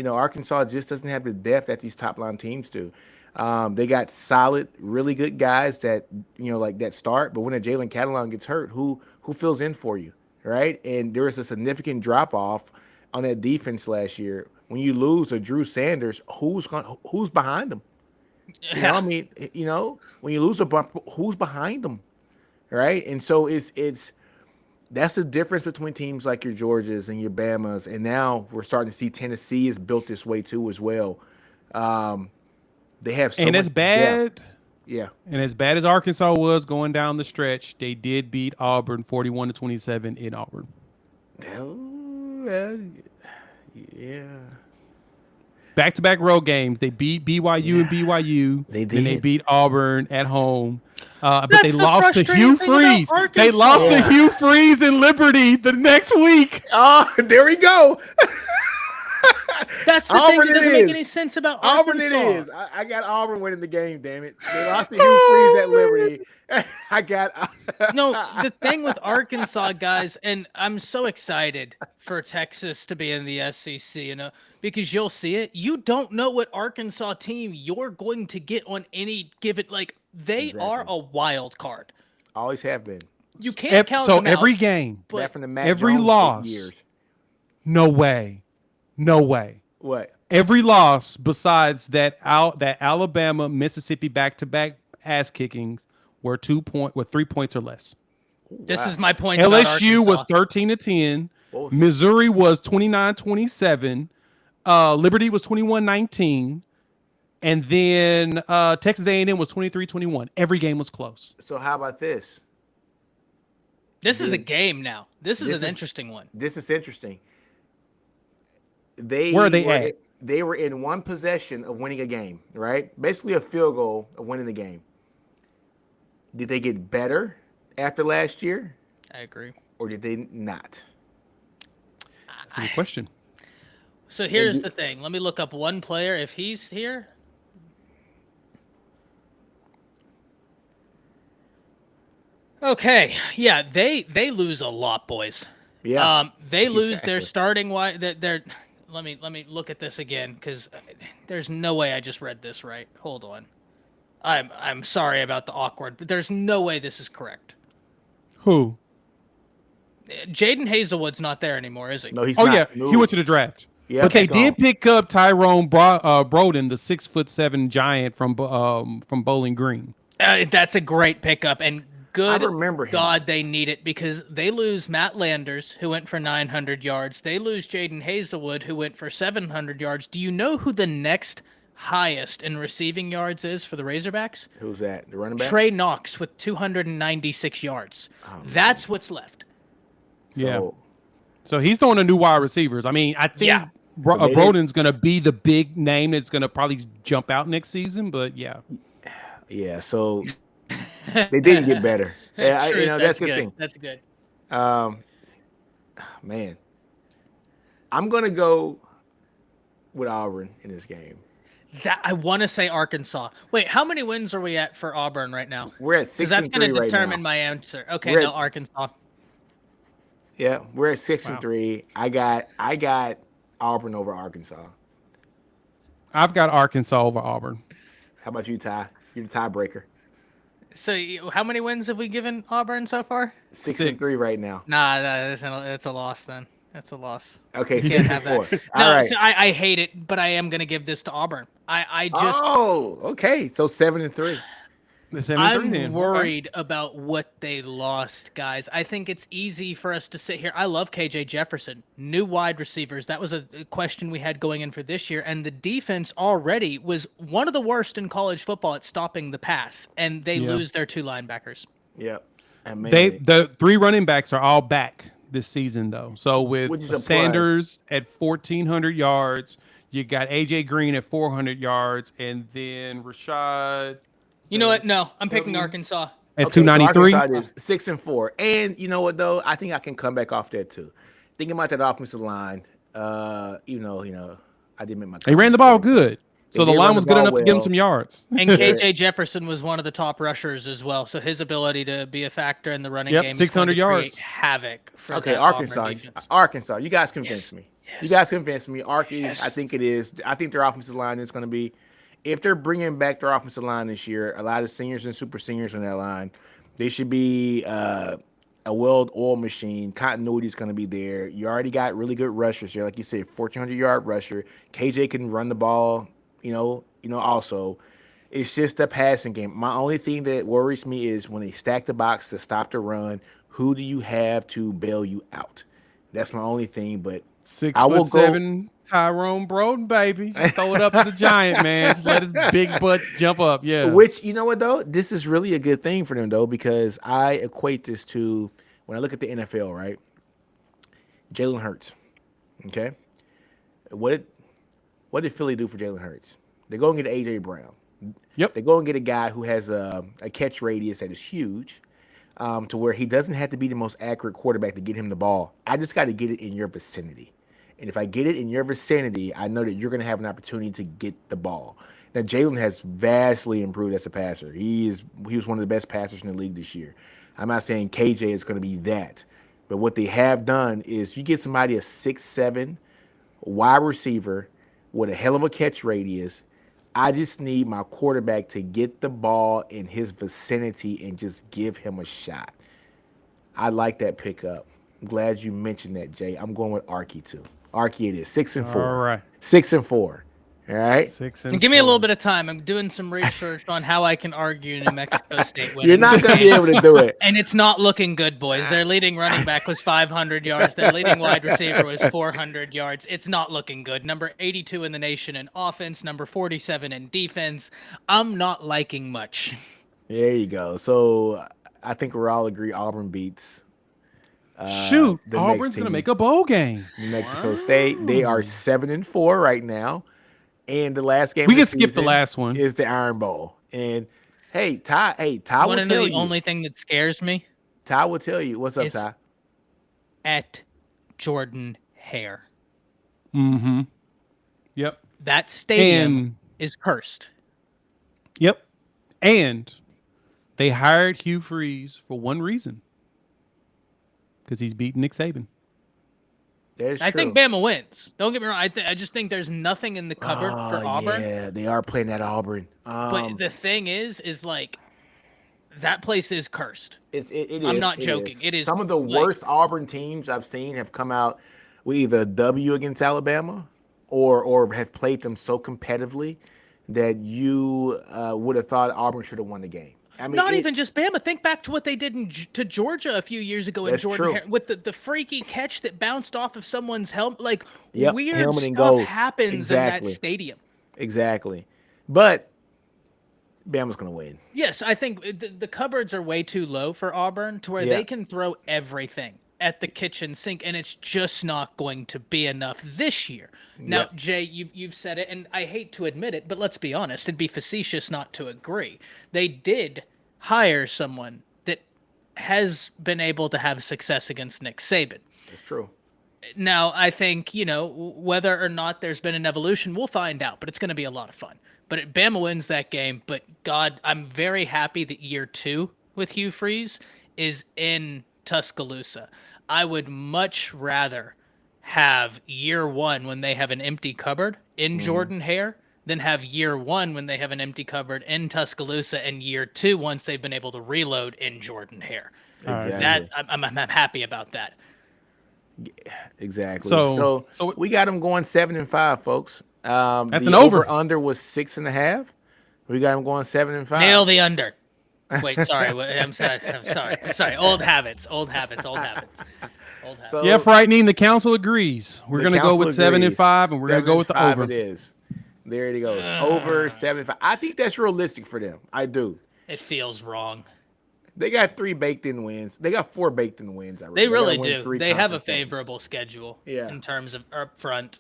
Arkansas just doesn't have the depth that these top line teams do. They got solid, really good guys that like that start, but when a Jalen Catalan gets hurt, who fills in for you, right? And there is a significant drop off on that defense last year. When you lose a Drew Sanders, who's behind them? I mean, when you lose a bump, who's behind them, right? And so it's that's the difference between teams like your Georgias and your Bamas, and now we're starting to see Tennessee is built this way too as well. They have so And much as bad, depth. Yeah. and as bad as Arkansas was going down the stretch, they did beat Auburn 41-27 in Auburn. Yeah. Back-to-back road games. They beat BYU and BYU. They Then they did. beat Auburn at home. But That's they the lost to frustrating Hugh thing about Freeze. They Arkansas. lost to Yeah. Hugh Freeze in Liberty the next week. Oh, there we go. That's the thing Auburn that it doesn't make is. any sense about Auburn Arkansas. it is. I got Auburn winning the game, damn it. They lost to Hugh Freeze at Liberty. I got No, the thing with Arkansas, guys, and I'm so excited for Texas to be in the SEC, because you'll see it. You don't know what Arkansas team you're going to get on any given, they are Exactly. a wild card. always have been. You can't count So them every out, game, but Back from the Matt every Jones loss. years. no way. What? Every loss besides that Alabama Mississippi back-to-back ass kickings were 3 points or less. this is my point. about LSU was Arkansas. 13-10. Whoa. Missouri was 29-27. Liberty was 21-19. And then Texas A&M was 23-21. Every game was close. So how about this? This is a game now. This is This an is- interesting one. This is interesting. Where are they at? They were in one possession of winning a game, right? Basically a field goal of winning the game. Did they get better after last year, I agree. or did they not? That's a good question. So here's the thing. Let me look up one player if he's here. Okay, yeah, they lose a lot, boys. Yeah. They lose Exactly. their starting wide. Their let me look at this again because there's no way I just read this right. Hold on. I'm sorry about the awkward, but there's no way this is correct. Who? Jaden Hazelwood's not there anymore, is he? No, he's Oh not. yeah, No. he went to the draft. Yeah, but they he's gone. did pick up Tyrone Broden, the 6'7" giant from Bowling Green. That's a great pickup, and good I remember him. God they need it because they lose Matt Landers, who went for 900 yards. They lose Jaden Hazelwood, who went for 700 yards. Do you know who the next highest in receiving yards is for the Razorbacks? Who's that? The running back? Trey Knox with 296 yards. That's what's left. Yeah. So he's throwing a new wide receivers. I mean, I think Yeah. So they Broden's going to be the big name that's going to probably jump out next season. But yeah, Yeah, so they didn't get better. Yeah, True, that's the good. thing. That's good. Man, I'm gonna go with Auburn in this game. That I want to say Arkansas. Wait, how many wins are we at for Auburn right now? We're at Because 6 that's and going 3 to right determine now. my answer. Okay, We're no, at- Arkansas. Yeah, we're at 6 Wow. and 3. I got Auburn over Arkansas. I've got Arkansas over Auburn. How about you, Ty? You're the tiebreaker. So, how many wins have we given Auburn so far? 6 and 3 right now. Nah, that's a loss then. That's a loss. Okay, Can't 6 and have that. 4. No, All right. so I hate it, but I am going to give this to Auburn. I just Oh, okay. So 7 and 3. The 7-3 I'm then. Okay. worried about what they lost, guys. I think it's easy for us to sit here. I love KJ Jefferson, new wide receivers. That was a question we had going in for this year, and the defense already was one of the worst in college football at stopping the pass, and they Yeah. lose their two linebackers. Yep. And man, The 3 running backs are all back this season though. So Which with is a plus. Sanders at 1,400 yards, you got AJ Green at 400 yards, and then Rashad You know what? No, I'm picking W. Arkansas. at okay, so 293. Arkansas is 6 and 4. And you know what though? I think I can come back off that too. Thinking about that offensive line, you know, I didn't make my. They ran the ball good, so They the did line run was the good ball enough to get him well. some yards. And KJ Jefferson was one of the top rushers as well, so his ability to be a factor in the running Yep, game is 600 going to create yards. havoc for Okay, that Auburn Arkansas. defense. Arkansas. You guys convinced me. Yes. You guys convinced me. Arky, Yes. I think it is. I think their offensive line is going to be, if they're bringing back their offensive line this year, a lot of seniors and super seniors on that line, they should be a well-oiled machine. Continuity is going to be there. You already got really good rushers here, like you said, 1,400-yard rusher. KJ can run the ball. Also, it's just a passing game. My only thing that worries me is when they stack the box to stop the run. Who do you have to bail you out? That's my only thing. But I will go- 6'7" Tyrone Broden, baby. Just throw it up to the giant, man. Just let his big butt jump up. Yeah. Which, you know what, though? This is really a good thing for them, though, because I equate this to when I look at the NFL, right? Jalen Hurts. Okay? What did Philly do for Jalen Hurts? They go and get A.J. Brown. Yep. They go and get a guy who has a catch radius that is huge, to where he doesn't have to be the most accurate quarterback to get him the ball. I just got to get it in your vicinity. And if I get it in your vicinity, I know that you're going to have an opportunity to get the ball. Now, Jalen has vastly improved as a passer. He was one of the best passers in the league this year. I'm not saying KJ is going to be that. But what they have done is you get somebody a 6'7" wide receiver with a hell of a catch radius. I just need my quarterback to get the ball in his vicinity and just give him a shot. I like that pickup. I'm glad you mentioned that, Jay. I'm going with Arky too. Arky it is 6 and 4. All right. 6 and 4. All right. 6 And and give me a 4. little bit of time. I'm doing some research on how I can argue New Mexico State winning. You're not this going to game. be able to do it. And it's not looking good, boys. Their leading running back was 500 yards. Their leading wide receiver was 400 yards. It's not looking good. Number 82 in the nation in offense, number 47 in defense. I'm not liking much. There you go. So I think we're all agree Auburn beats Shoot, the Auburn's next going to team. make a bowl game. New Mexico State. They are 7 and 4 right now. And the last game We of can the skip the season last one. is the Iron Bowl. And hey, Ty Want will to know tell the you. only thing that scares me? Ty will tell you. What's up, It's- Ty? At Jordan Hare. Mm-hmm. Yep. That stadium And is cursed. yep. And they hired Hugh Freeze for one reason. Because he's beaten Nick Saban. That's I true. think Bama wins. Don't get me wrong. I just think there's nothing in the cupboard for Auburn. Yeah, they are playing at Auburn. But the thing is like that place is cursed. I'm not joking. It is some of the like- worst Auburn teams I've seen have come out with either a W against Alabama or have played them so competitively that you would have thought Auburn should have won the game. I mean, Not even just Bama. Think back to what they did to Georgia a few years ago in That's Jordan true. with the freaky catch that bounced off of someone's helmet. Like Yep, weird helmet and stuff goals. happens Exactly. in that stadium. Exactly. But Bama's going to win. Yes, I think the cupboards are way too low for Auburn to where Yeah. they can throw everything at the kitchen sink, and it's just not going to be enough this year. Now, Yep. Jay, you've said it, and I hate to admit it, but let's be honest, it'd be facetious not to agree. They did hire someone that has been able to have success against Nick Saban. That's true. Now, I think, whether or not there's been an evolution, we'll find out, but it's going to be a lot of fun. But Bama wins that game, but God, I'm very happy that year 2 with Hugh Freeze is in Tuscaloosa. I would much rather have year 1 when they have an empty cupboard in Jordan Hare than have year 1 when they have an empty cupboard in Tuscaloosa and year 2 once they've been able to reload in Jordan Hare. Exactly. That I'm happy about that. Exactly. So we got them going 7-5, folks. That's the an over. Under was 6.5. We got them going 7-5. Nail the under. Wait, sorry. I'm sorry. Old habits. So, Yeah, frightening. The council agrees. We're The going to go council with 7 and agrees. 5, and we're going to go with the 7-5 over. It is. There it goes. Over 7-5. I think that's realistic for them. I do. It feels wrong. They got 3 baked-in wins. They got 4 baked-in wins. I reckon. They really gotta win do. 3 They have a conference games. favorable schedule Yeah. in terms of up front.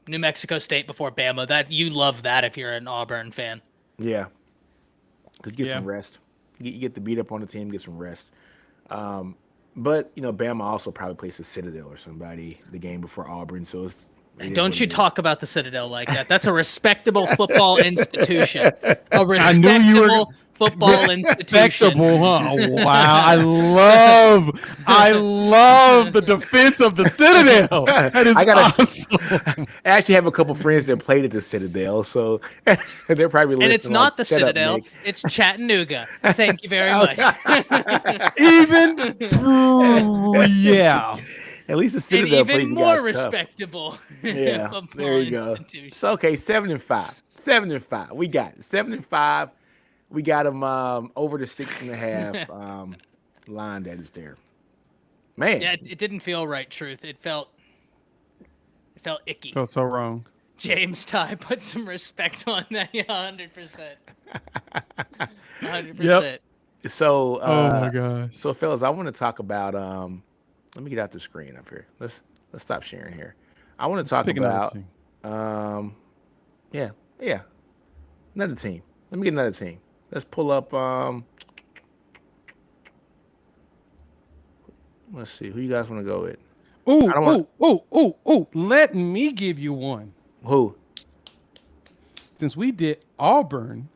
New Mexico State before Bama. That you love that if you're an Auburn fan. Yeah. To get Yeah. some rest. You get the beat up on the team, get some rest. But, Bama also probably plays the Citadel or somebody the game before Auburn. So it's. it is Don't what you it is. talk about the Citadel like that. That's a respectable football institution. A I knew you were respectable football institution. Respectable, huh? Wow, I love the defense of the Citadel. That is I gotta- awesome. I actually have a couple friends that played at the Citadel, so they're probably listening. And it's not the "Shut up, Citadel. Nick." It's Chattanooga. Thank you very much. Even, yeah. At least the And Citadel played even you more guys tough. respectable. Yeah, football there you go. institution. So okay, 7-5. 7-5. We got it. 7-5. We got them over the 6.5 line that is there. Man, Yeah, it didn't feel right, Truth. It felt icky. Felt so wrong. James Ty, put some respect on that. Yeah, 100%. 100%. Yep. so Oh my gosh. So fellas, I want to talk about let me get out the screen up here. Let's stop sharing here. I want to talk Pick another about team. yeah. Another team. Let me get another team. Let's pull up let's see. Who you guys want to go with? Ooh, I don't ooh. Let me give you one. Who? Since we did Auburn,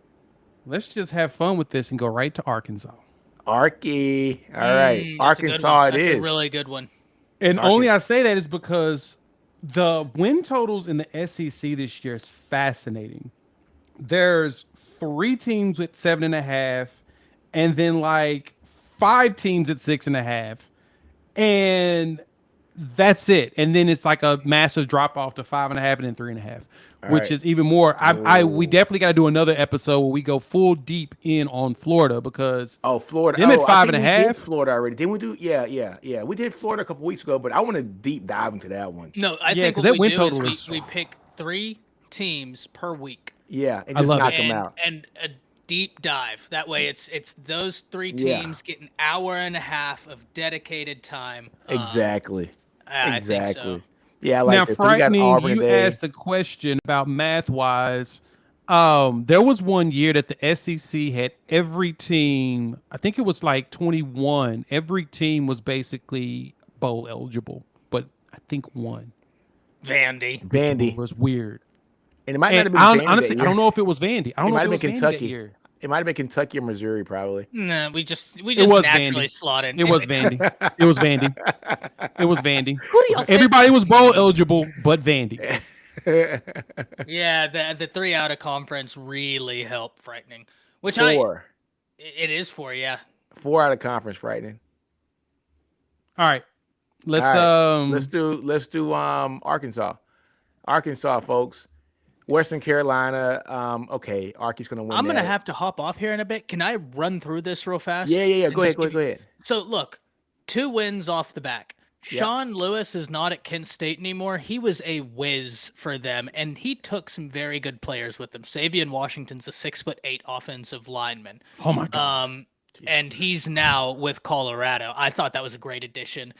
let's just have fun with this and go right to Arkansas. Arky. All right. That's a good Arkansas one. it That's is. a really good one. And Arkansas. only I say that is because the win totals in the SEC this year is fascinating. There's 3 teams with 7.5, and then like 5 teams at 6.5, and that's it. And then it's like a massive drop off to 5.5 and then 3.5, which right. is even more. We definitely got to do another episode where we go full deep in on Florida because Oh, Florida. Them at I 5.5. think we did Florida already. Didn't we do? Yeah. We did Florida a couple weeks ago, but I want to deep dive into that one. No, I Yeah, think 'cause what that we win do total is is- we pick 3 teams per week. Yeah, and I just love knock it. them and, out. and a deep dive. That way, it's those 3 Yeah. teams get an hour and a half of dedicated time. Exactly. I Exactly. think so. Yeah, I like now, that. So we got frightening, Auburn you today. asked the question about math-wise. There was one year that the SEC had every team, I think it was like 21, every team was basically bowl eligible, but I think one Vandy. Vandy. was weird. And it might not have And been Vandy honestly, that I don't year. know if it was Vandy. I don't It know might if have it been was Vandy that Kentucky. year. It might have been Kentucky or Missouri, probably. No, we just was naturally Vandy. slotted. It was Vandy. It was Vandy. It was Vandy. Who do y'all think? Everybody was bowl eligible, but Vandy. Yeah, the 3 out of conference really helped frightening. Which it is 4, yeah. 4 out of conference frightening. All right. Let's All right. Let's do Arkansas. Arkansas, folks. Western Carolina. Okay, Arky's gonna win. I'm gonna have to hop off here in a bit. Can I run through this real fast? Yeah. Go ahead. So look, 2 wins off the back. Yep. Sean Lewis is not at Kent State anymore. He was a whiz for them, and he took some very good players with him. Savion Washington's a 6'8" offensive lineman. Oh my God. And he's now with Colorado. I thought that was a great addition.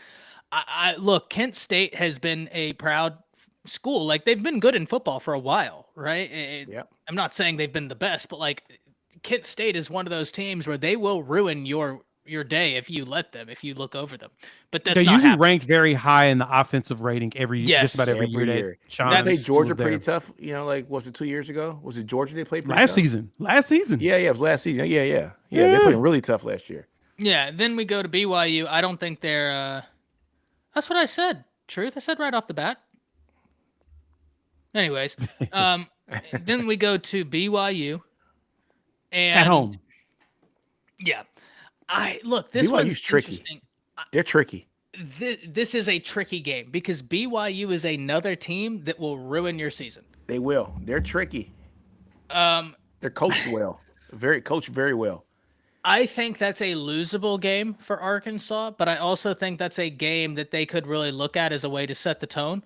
I look, Kent State has been a proud school. Like, they've been good in football for a while, right? Yep. I'm not saying they've been the best, but like Kent State is one of those teams where they will ruin your day if you let them, if you look over them. But that's They not usually happening. rank very high in the offensive rating just about every year. Sean They played was Georgia there. pretty tough. You know, like was it 2 years ago? Was it Georgia they played pretty Last tough? season. Yeah, it was last season. Yeah. They played really tough last year. Yeah, then we go to BYU. I don't think they're that's what I said. Truth. I said right off the bat. Anyways, then we go to BYU. And At home. Yeah. This BYU's one's tricky. interesting. They're tricky. This is a tricky game because BYU is another team that will ruin your season. They will. They're tricky. They're coached well. Coached very well. I think that's a losable game for Arkansas, but I also think that's a game that they could really look at as a way to set the tone.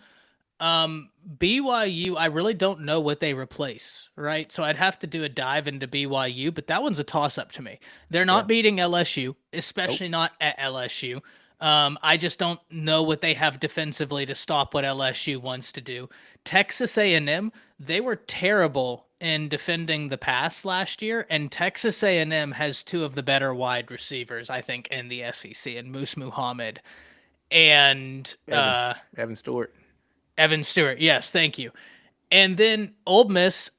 BYU, I really don't know what they replace, right? So I'd have to do a dive into BYU, but that one's a toss-up to me. They're not beating LSU, especially not at LSU. I just don't know what they have defensively to stop what LSU wants to do. Texas A&M, they were terrible in defending the pass last year, and Texas A&M has 2 of the better wide receivers, I think, in the SEC, and Moose Muhammad and Evan Stewart. Evan Stewart, yes, thank you. And then Ole Miss,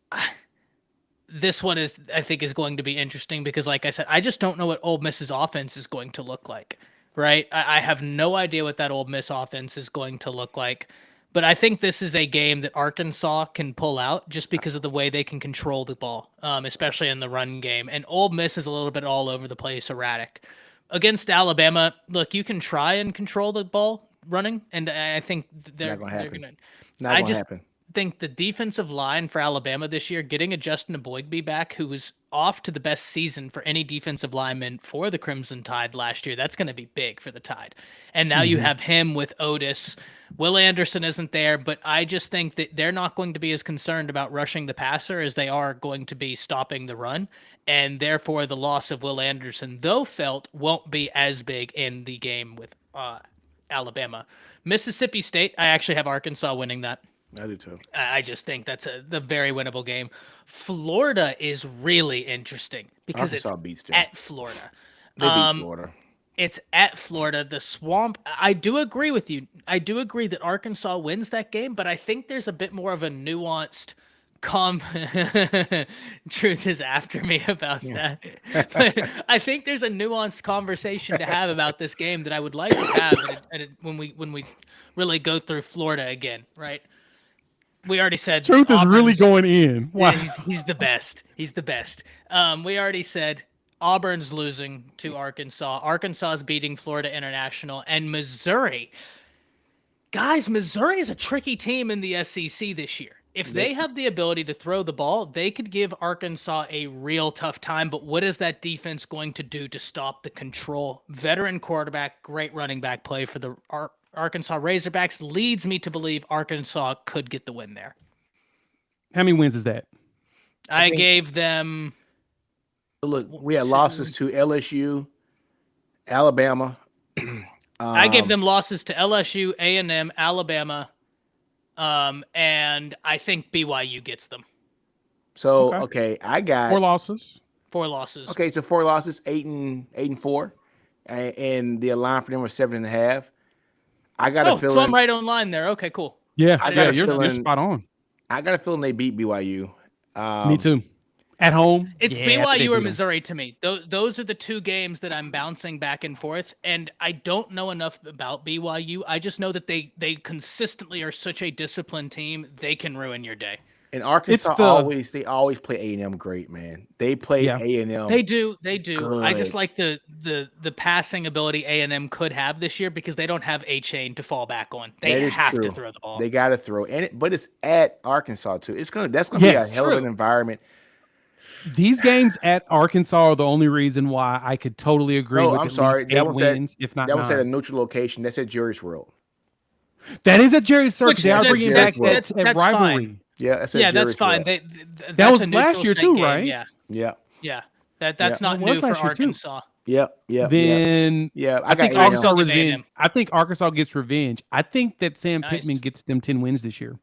this one I think is going to be interesting because, like I said, I just don't know what Ole Miss's offense is going to look like, right? I have no idea what that Ole Miss offense is going to look like. But I think this is a game that Arkansas can pull out just because of the way they can control the ball, especially in the run game. And Ole Miss is a little bit all over the place, erratic. Against Alabama, look, you can try and control the ball running, and I think they're going to. I just think the defensive line for Alabama this year, getting a Justin Eboigbe back, who was off to the best season for any defensive lineman for the Crimson Tide last year, that's going to be big for the Tide. And now you have him with Otis. Will Anderson isn't there, but I just think that they're not going to be as concerned about rushing the passer as they are going to be stopping the run. And therefore, the loss of Will Anderson, though felt, won't be as big in the game with Alabama. Mississippi State, I actually have Arkansas winning that. I do too. I just think that's the very winnable game. Florida is really interesting because Arkansas it's at Florida. They beat Florida. It's at Florida. The Swamp. I do agree with you. I do agree that Arkansas wins that game, but I think there's a bit more of a nuanced Truth is after me about that. But I think there's a nuanced conversation to have about this game that I would like to have when we really go through Florida again, right? We already said Truth is really Auburn's- going in. Wow. He's the best. He's the best. We already said Auburn's losing to Arkansas. Arkansas's beating Florida International and Missouri. Guys, Missouri is a tricky team in the SEC this year. If they have the ability to throw the ball, they could give Arkansas a real tough time. But what is that defense going to do to stop the control? Veteran quarterback, great running back play for the Arkansas Razorbacks leads me to believe Arkansas could get the win there. How many wins is that? I gave them. Look, we had losses to LSU, Alabama. I gave them losses to LSU, A&M, Alabama, and I think BYU gets them. So okay, I got 4 losses. 4 losses. Okay, so 4 losses, 8-4, and the line for them was 7.5. I got a feeling. So I'm right on line there. Okay, cool. Yeah, you're spot on. I got a feeling they beat BYU. Me too. At home, It's yeah, I think they BYU or beat 'em. Missouri to me. Those are the two games that I'm bouncing back and forth, and I don't know enough about BYU. I just know that they consistently are such a disciplined team. They can ruin your day. And It's Arkansas the they always play A&M great, man. They play yeah. A&M They do. They do. I just good. like the passing ability A&M could have this year because they don't have a chain to fall back on. They That is have to true. throw the ball. They got to throw, but it's at Arkansas too. That's gonna be a Yes. hell of an True. environment. These games at Arkansas are the only reason why I could totally agree No, with I'm at least sorry. 8 wins, if not That was at a 9. neutral location. That's at Jerry's World. That is at Jerry Circus. Which They are that's- bringing back that's- that that's rivalry. fine. Yeah, that's at Yeah, that's Jerry's fine. World. That was a last neutral year site too, game. right? Yeah, Yeah, yeah. That's Yeah. not It was new for last year, too. Arkansas. yeah. Then Yeah, I think got A&M. Arkansas Give A&M. revenge. I think Arkansas gets revenge. I think that Sam Nice. Pittman gets them 10 wins this year.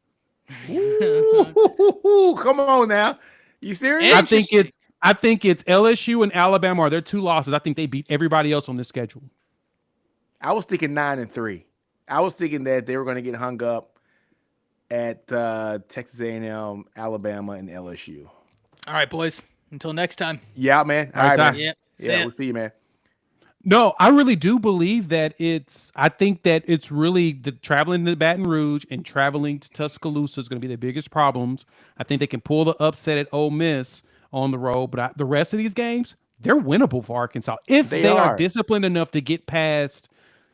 Ooh, come on now. You serious? I think it's LSU and Alabama are their 2 losses. I think they beat everybody else on this schedule. I was thinking 9-3. I was thinking that they were going to get hung up at Texas A&M, Alabama, and LSU. All right, boys. Until next time. Yeah, man. All All right, right, Ty. man. Yep. See Yeah, ya. we'll see you, man. No, I really do believe that I think that it's really the traveling to Baton Rouge and traveling to Tuscaloosa is going to be the biggest problems. I think they can pull the upset at Ole Miss on the road, but the rest of these games, they're winnable for Arkansas if They they are are. disciplined enough to get past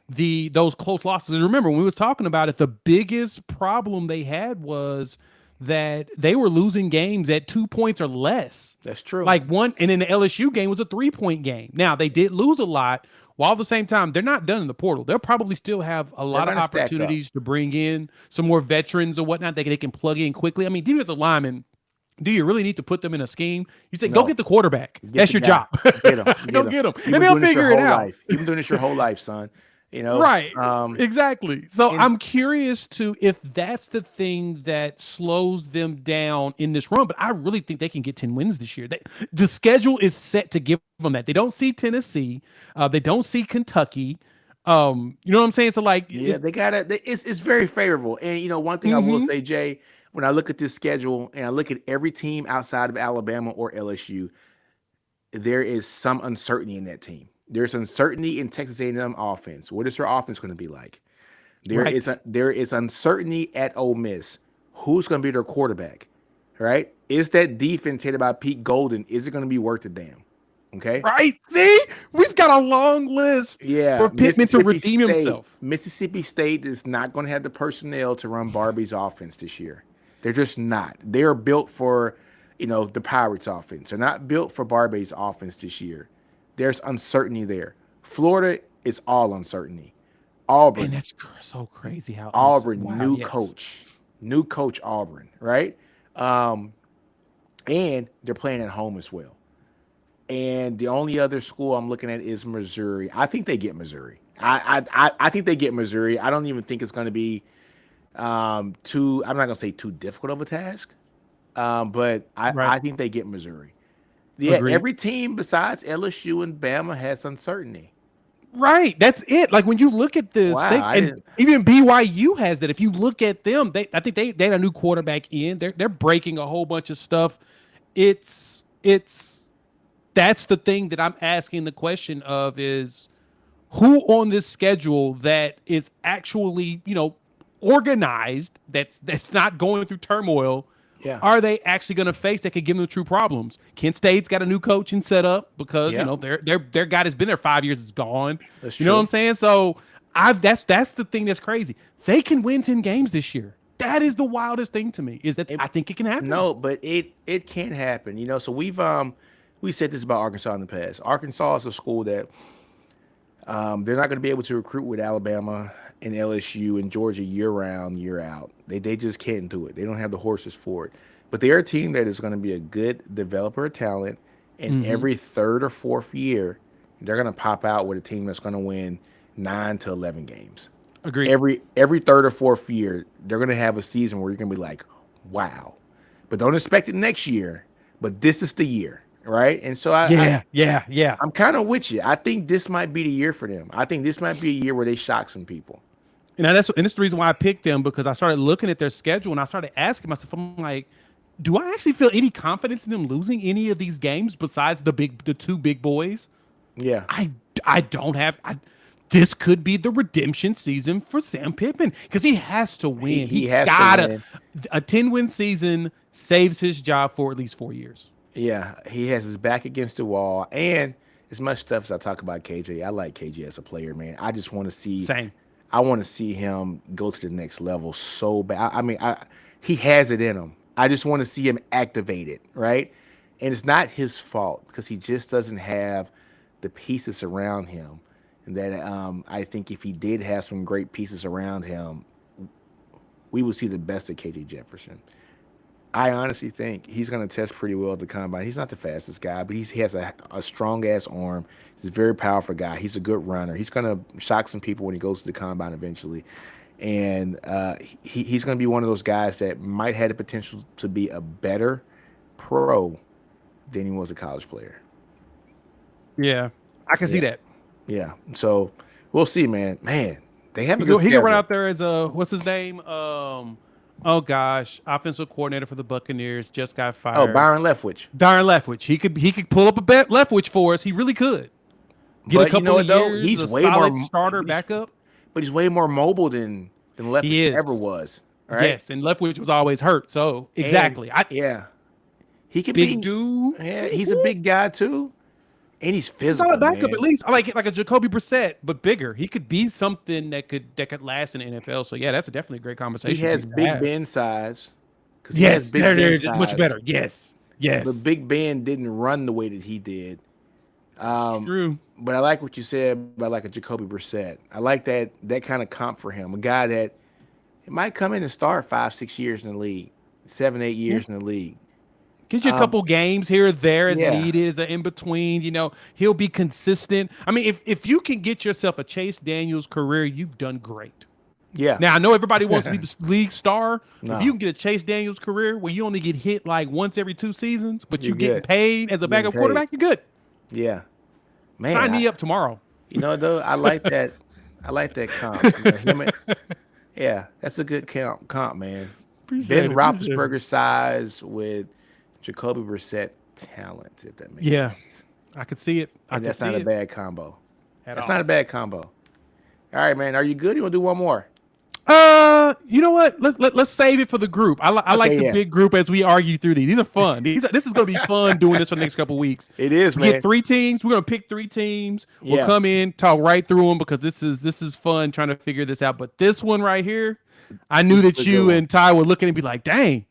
those close losses. Remember, when we was talking about it, the biggest problem they had was that they were losing games at 2 points or less. That's true. Like one, and then the LSU game was a 3-point game. Now they did lose a lot, while at the same time they're not done in the portal. They'll probably still have a lot of gonna stack up. opportunities to bring in some more veterans or whatnot that they can plug in quickly. I mean, defensive linemen, do you really need to put them in a scheme? You say, go No. get the quarterback. Get That's the your guy. job. Get 'em. Go 'em. get them, You've and been they'll doing this your figure it whole out. life. You've been doing this your whole life, son. You know, Right. Um, Exactly. So and- I'm curious to if that's the thing that slows them down in this run, but I really think they can get 10 wins this year. The schedule is set to give them that. They don't see Tennessee. They don't see Kentucky. You know what I'm saying? So like, Yeah, they got it. It's very favorable. And you know, one thing I will say, Jay, when I look at this schedule and I look at every team outside of Alabama or LSU, there is some uncertainty in that team. There's uncertainty in Texas A&M offense. What is their offense going to be like? There is uncertainty at Ole Miss. Who's going to be their quarterback? Right? Is that defense headed by Pete Golden? Is it going to be worth a damn? Okay. right? See, we've got a long list Yeah, for Pittman to redeem State, himself. Mississippi State is not going to have the personnel to run Barbie's offense this year. They're just not. They are built for, the Pirates offense. They're not built for Barbie's offense this year. There's uncertainty there. Florida is all uncertainty. Auburn, And that's so crazy how Auburn, wow, new yes. coach Auburn, right? And they're playing at home as well. And the only other school I'm looking at is Missouri. I think they get Missouri. I think they get Missouri. I don't even think it's going to be too. I'm not going to say too difficult of a task, but I Right. think they get Missouri. Yeah, Agreed. every team besides LSU and Bama has uncertainty. Right. That's it. Like when you look at this, Wow, I and didn't- even BYU has that. If you look at them, I think they had a new quarterback in. They're breaking a whole bunch of stuff. It's that's the thing that I'm asking the question of is who on this schedule that is actually, organized, that's not going through turmoil. Yeah. Are they actually going to face that could give them true problems? Kent State's got a new coaching set up because Yeah. their guy that's been there 5 years is gone. That's You know what true. I'm saying? So that's the thing that's crazy. They can win 10 games this year. That is the wildest thing to me. Is that I think it can happen. No, but it can happen. So we said this about Arkansas in the past. Arkansas is a school that they're not going to be able to recruit with Alabama and LSU and Georgia year round, year out. They just can't do it. They don't have the horses for it. But they're a team that is going to be a good developer of talent, and every third or fourth year, they're going to pop out with a team that's going to win 9 to 11 games. Agreed. Every third or fourth year, they're going to have a season where you're going to be like, wow. But don't expect it next year. But this is the year, right? And so yeah. I'm kind of with you. I think this might be the year for them. I think this might be a year where they shock some people. And that's the reason why I picked them, because I started looking at their schedule and I started asking myself, I'm like, do I actually feel any confidence in them losing any of these games besides the two big boys? Yeah. I don't have. This could be the redemption season for Sam Pittman because he has to win. He has to gotta win. a 10-win season saves his job for at least 4 years. Yeah, he has his back against the wall. And as much stuff as I talk about KJ, I like KJ as a player, man. I just want to see Same. I want to see him go to the next level so bad. I mean, he has it in him. I just want to see him activate it, right? And it's not his fault because he just doesn't have the pieces around him. And that I think if he did have some great pieces around him, we would see the best of KJ Jefferson. I honestly think he's going to test pretty well at the combine. He's not the fastest guy, but he has a strong ass arm. He's a very powerful guy. He's a good runner. He's going to shock some people when he goes to the combine eventually. And he's going to be one of those guys that might have the potential to be a better pro than he was a college player. Yeah, I can see that. Yeah. So we'll see, man. Man, they have a He good can run schedule. out there as a what's his name? Oh gosh, offensive coordinator for the Buccaneers just got fired. Oh, Byron Leftwich. Darren Leftwich. He could pull up a bet Leftwich for us. He really could. Get But a couple you know what, of though? years, He's a way solid more starter he's- backup. But he's way more mobile than He Leftwich is. ever was. All right. Yes, and Leftwich was always hurt. So exactly. Yeah. He could Big be. dude. Yeah, he's a big guy too, and he's He's physical. not a backup man. at least. I like it like a Jacoby Brissett, but bigger. He could be something that could last in the NFL. So yeah, that's definitely a great conversation. He has to Big have. Ben size. 'Cause he Yes, has Big they're Ben just much size. better. Yes, yes. But Big Ben didn't run the way that he did. True. But I like what you said about like a Jacoby Brissett. I like that kind of comp for him. A guy that it might come in and start 5-6 years in the league, 7-8 years in the league. Get you a couple games here or there as yeah. needed, as an in between. You know, he'll be consistent. I mean, if you can get yourself a Chase Daniels career, you've done great. Yeah. Now I know everybody wants to be the league star. No. If you can get a Chase Daniels career where you only get hit like once every 2 seasons, but you You're get good. paid as a backup paid. quarterback, you're good. Yeah. Man. Sign me up tomorrow. You know, though, I like that. I like that comp. You know, yeah, that's a good comp, man. Ben Roethlisberger size with Jacoby Brissett talent, if that makes Yeah. sense. I could see it. And that's not a bad combo. That's all. not a bad combo. All right, man. Are you good? You want to do one more? You know what? Let's save it for the group. I like the yeah. big group as we argue through these. These are fun. This is going to be fun doing this for the next couple of weeks. It is, We man. get 3 teams. We're going to pick 3 teams. We'll Yeah. come in, talk right through them because this is fun trying to figure this out. But this one right here, I knew This that is a you good one. and Ty would look at it and be like, "Dang,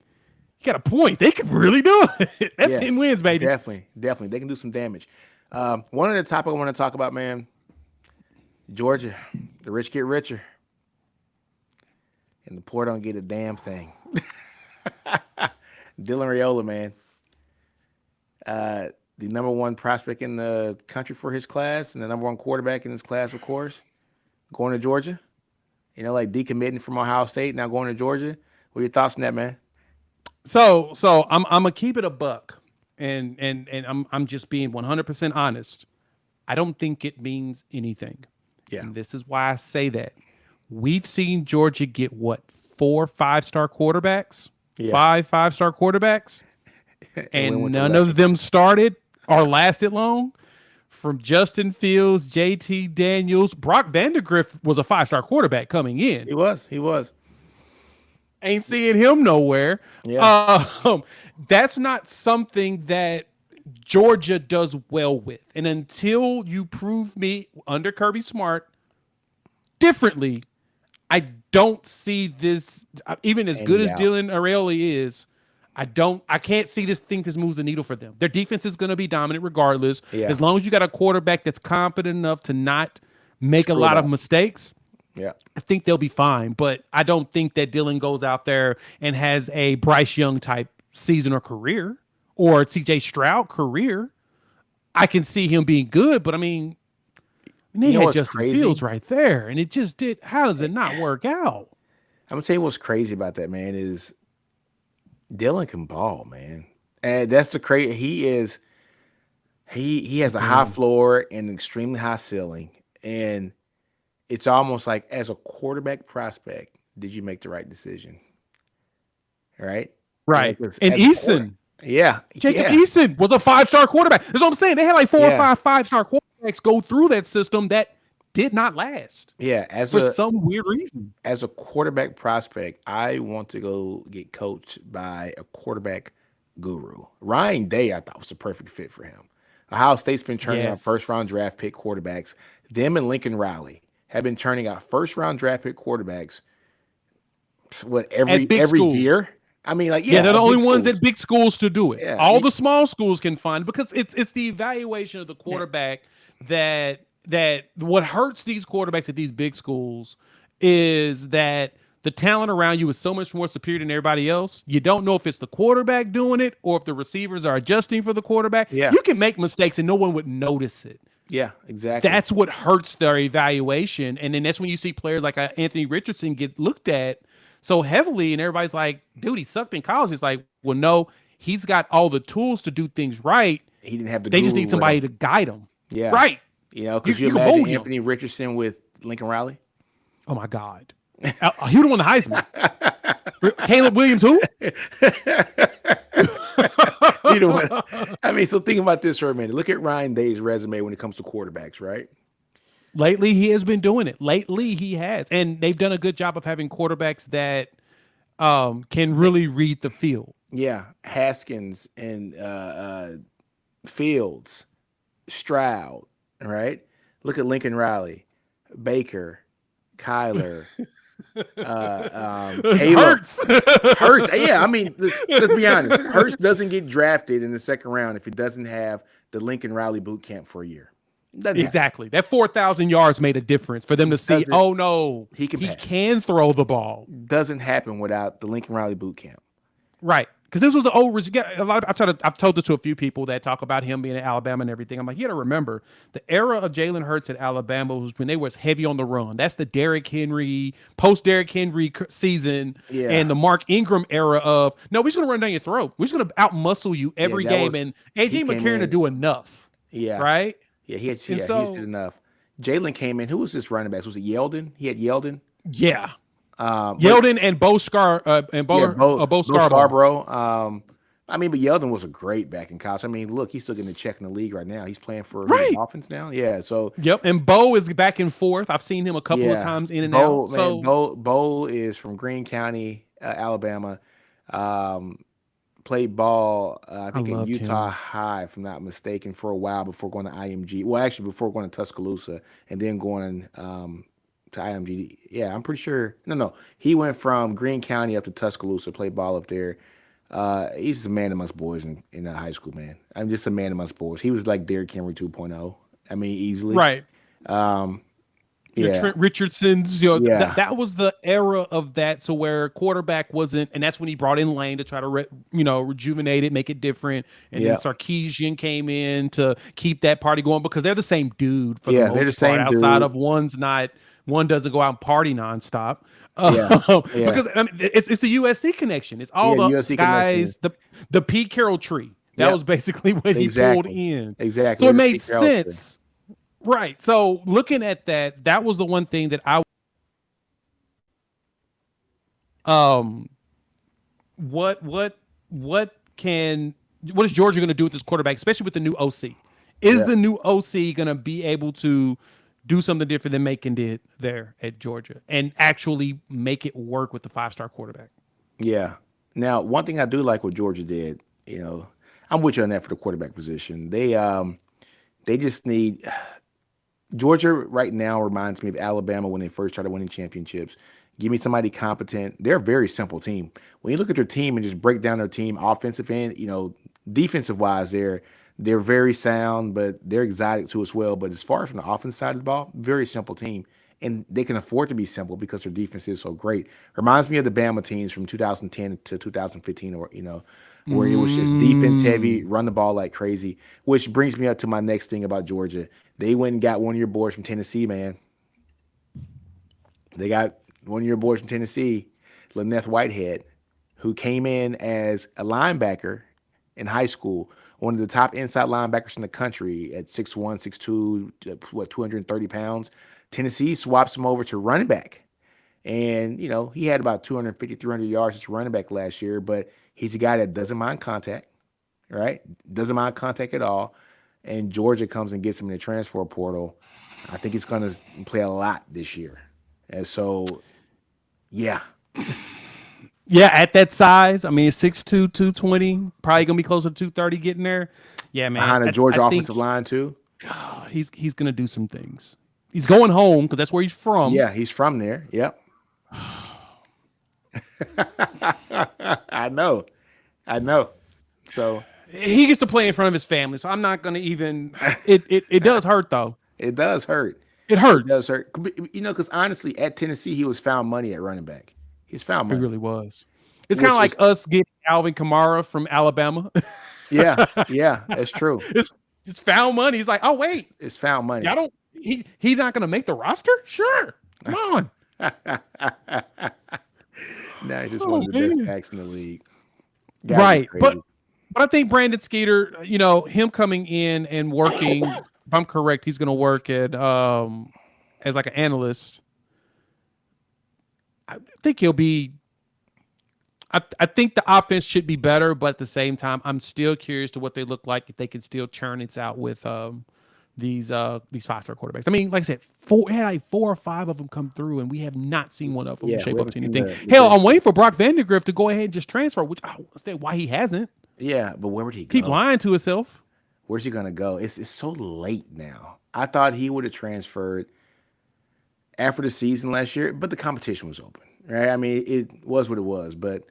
you got a point. They could really do it. That's Yeah. 10 wins, baby." Definitely. They can do some damage. One of the topic I want to talk about, man, Georgia. The rich get richer. And the poor don't get a damn thing. Dylan Raiola, man. The number 1 prospect in the country for his class and the number 1 quarterback in his class, of course, going to Georgia. You know, like decommitting from Ohio State, now going to Georgia. What are your thoughts on that, man? So I'm gonna keep it a buck, and I'm just being 100% honest. I don't think it means anything. Yeah. And this is why I say that. We've seen Georgia get what 4 5-star quarterbacks, Yeah. 5 5-star quarterbacks, we and went to none lesser. of them started or lasted long. From Justin Fields, JT Daniels, Brock Vandagriff was a 5-star quarterback coming in. He was. Ain't seeing him nowhere. Yeah. That's not something that Georgia does well with. And until you prove me under Kirby Smart differently, I don't see this. Even as good as doubt. Dylan Arioli is, I can't see this moves the needle for them. Their defense is going to be dominant regardless. Yeah. As long as you got a quarterback that's competent enough to not make Screw a lot it of up. mistakes, Yeah. I think they'll be fine. But I don't think that Dylan goes out there and has a Bryce Young type season or career or CJ Stroud career. I can see him being good, but I mean, they You know had what's Justin crazy? Fields right there, and it just did. How does it not work out? I'm gonna tell you what's crazy about that, man, is Dylan can ball, man. And that's the crazy. He has a high floor and an extremely high ceiling. And it's almost like as a quarterback prospect, did you make the right decision? All right. Right. Because And as a quarter- Easton. yeah, Jacob yeah, Eason was a 5-star quarterback. That's what I'm saying. They had like 4 or Yeah. 5-star quarterbacks go through that system that did not last yeah. for some weird reason. As a quarterback prospect, I want to go get coached by a quarterback guru. Ryan Day, I thought was the perfect fit for him. Ohio State's been churning out Yes. first round draft pick quarterbacks. Them and Lincoln Riley have been churning out first round draft pick quarterbacks. What At big every schools. year? I mean, like Yeah, they're the at only big ones schools. at big schools to do it. Yeah, All you- the small schools can find because it's the evaluation of the quarterback that what hurts these quarterbacks at these big schools is that the talent around you is so much more superior than everybody else. You don't know if it's the quarterback doing it or if the receivers are adjusting for the quarterback. Yeah. You can make mistakes and no one would notice it. Yeah, exactly. That's what hurts their evaluation. And then that's when you see players like Anthony Richardson get looked at so heavily, and everybody's like, dude, he sucked in college. It's like, well, no, he's got all the tools to do things right. he didn't have the. They just guru need with somebody him. to guide him. Yeah, Right. You know, could you You can imagine mold him. Anthony Richardson with Lincoln Riley? Oh my God. He would have won the Heisman. Caleb Williams, who? You know what? I mean, so think about this for a minute. Look at Ryan Day's resume when it comes to quarterbacks, right? Lately, he has been doing it. Lately, he has. And they've done a good job of having quarterbacks that can really read the field. Yeah, Haskins and Fields, Stroud, right? Look at Lincoln Riley, Baker, Kyler, Caleb. Hurts. Hurts. Yeah, I mean, let's be honest. Hurts doesn't get drafted in the second round if he doesn't have the Lincoln Riley boot camp for a year. Doesn't happen. Exactly. That 4,000 yards made a difference for them to see, Doesn't- oh no, he can pass. can throw the ball. Doesn't happen without the Lincoln Riley boot camp. Right. Because this was the old a lot of I've told this to a few people that talk about him being at Alabama and everything. I'm like, you gotta remember the era of Jalen Hurts at Alabama was when they was heavy on the run. That's the Derrick Henry, post Derrick Henry season, Yeah. and the Mark Ingram era of no, we're just gonna run down your throat. We're just gonna out muscle you every that game. was- And he AJ came McCarron to in- do enough. Yeah. Right? Yeah, he And just so- did enough. Jalen came in. Who was this running back? Was it Yeldon? He had Yeldon. Yeah. But- Yeldon and Bo Scarborough. Bo Scarborough. I mean, but Yeldon was a great back in college. I mean, look, he's still getting a check in the league right now. He's playing for Right. the Dolphins now. Yeah, so Yep. And Bo is back and forth. I've seen him a couple of times in and out. So Bo is from Greene County, Alabama. Played ball, I think, in loved Utah him. High, if I'm not mistaken, for a while before going to IMG. Well, actually, before going to Tuscaloosa and then going to IMG. Yeah, I'm pretty sure. No. He went from Greene County up to Tuscaloosa, played ball up there. He's just a man amongst boys in high school, man. I'm just a man amongst boys. He was like Derrick Henry 2.0. I mean, easily. right. Your Yeah. Trent Richardson's, Yeah. that was the era of that. So where quarterback wasn't, and that's when he brought in Lane to try to rejuvenate it, make it different. And Yeah. then Sarkisian came in to keep that party going because they're the same dude for Yeah, the they're most the part, same outside dude. of one doesn't go out and party nonstop. Yeah, yeah. Because I mean, it's the USC connection. It's all Yeah, the USC guys, the Pete Carroll tree. That Yep. was basically what he pulled in. Exactly. So it The made Pete Carroll tree. sense. Right. So looking at that was the one thing that what is Georgia going to do with this quarterback, especially with the new OC? Is Yeah. the new OC going to be able to do something different than Macon did there at Georgia and actually make it work with the 5-star quarterback? Yeah. Now, one thing I do like what Georgia did, I'm with you on that for the quarterback position. They just need Georgia right now reminds me of Alabama when they first started winning championships. Give me somebody competent. They're a very simple team. When you look at their team and just break down their team, offensive end, defensive wise, they're very sound, but they're exotic too as well. But as far as from the offense side of the ball, very simple team. And they can afford to be simple because their defense is so great. Reminds me of the Bama teams from 2010 to 2015, or where it was just defense heavy, run the ball like crazy. Which brings me up to my next thing about Georgia. They went and got one of your boys from Tennessee, man. They got one of your boys from Tennessee, Lyneth Whitehead, who came in as a linebacker in high school, one of the top inside linebackers in the country at 6'1", 6'2", 230 pounds. Tennessee swaps him over to running back And, he had about 250, 300 yards as a running back last year, but he's a guy that doesn't mind contact, right? Doesn't mind contact at all. And Georgia comes and gets him in the transfer portal. I think he's going to play a lot this year. And so, yeah. Yeah, at that size, I mean, 6'2", 220, probably going to be closer to 230 getting there. Yeah, man. Behind the Georgia I offensive line, too. God, he's going to do some things. He's going home because that's where he's from. Yeah, he's from there. Yep. I know. So he gets to play in front of his family. So I'm not going to even. It does hurt though. It does hurt. It hurts. It does hurt. Because honestly, at Tennessee, he was found money at running back. He's found money. It really was. It's kind of like us getting Alvin Kamara from Alabama. Yeah, that's true. It's found money. He's like, oh wait, it's found money. He's not going to make the roster. Sure, come on. Now he's just one of the best backs in the league. Right, but I think Brandon Skeeter, him coming in and working. If I'm correct, he's going to work at as like an analyst. I think he'll be. I think the offense should be better, but at the same time, I'm still curious to what they look like if they can still churn it out with these 5-star quarterbacks. I mean, like I said, had like 4 or 5 of them come through, and we have not seen one of them shape up to anything. Hell, I'm waiting for Brock Vandagriff to go ahead and just transfer, which I don't understand why he hasn't. Yeah, but where would he go? Keep lying to himself. Where's he gonna go? It's so late now. I thought he would have transferred after the season last year, but the competition was open, right? I mean, it was what it was, but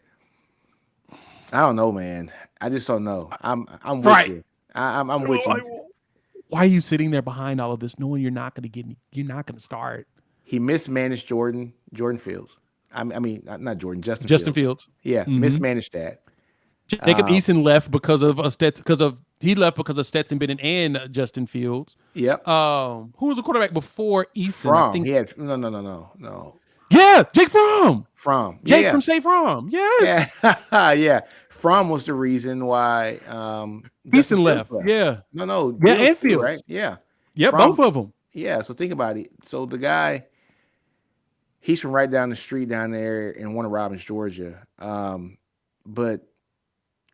I don't know, man. I just don't know. I'm with you. I'm with you. Why are you sitting there behind all of this, knowing you're not going to start? He mismanaged Jordan Fields. I mean, not Jordan, Justin Fields. Yeah, mismanaged that. Jacob Eason left because of Stetson Bennett and Justin Fields. Yep. Who was the quarterback before Eason? Fromm. I think he had no. Yeah, Jake Fromm. Jake from State Fromm. Yes. Yeah. Fromm was the reason why Eason left. Yeah. No. Yeah, and Fields. Right? Yeah. Yeah, both of them. Yeah. So think about it. So the guy, he's from right down the street down there in Warner Robins, Georgia. But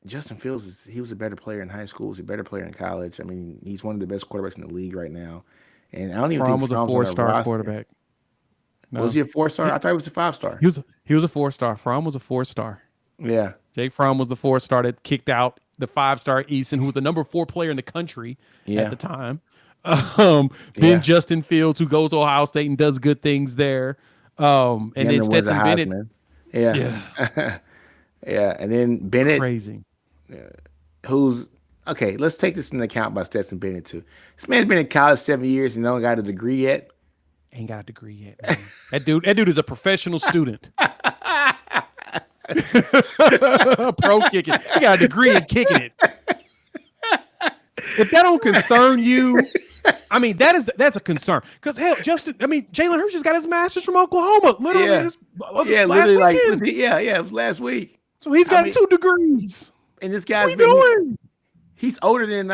Justin Fields he was a better player in high school. He's a better player in college. I mean, he's one of the best quarterbacks in the league right now. And I don't even think was a 4-star quarterback. No. Was he a 4-star? I thought he was a 5-star. He was a 4-star. Fromm was a 4-star. Yeah. Jake Fromm was the 4-star that kicked out the 5-star Eason, who was the number 4 player in the country at the time. Then Justin Fields, who goes to Ohio State and does good things there. And then Stetson Bennett. Yeah. Yeah. And then Bennett. Crazy. Who's okay? Let's take this into account by Stetson Bennett too. This man's been in college 7 years and don't got a degree yet. Ain't got a degree yet. Man. That dude is a professional student. Pro kicking. He got a degree in kicking it. If that don't concern you, I mean that's a concern. Because hell, Jalen Hurts just got his master's from Oklahoma. Literally, it was last week. So he's got 2 degrees. And this guy's he's older than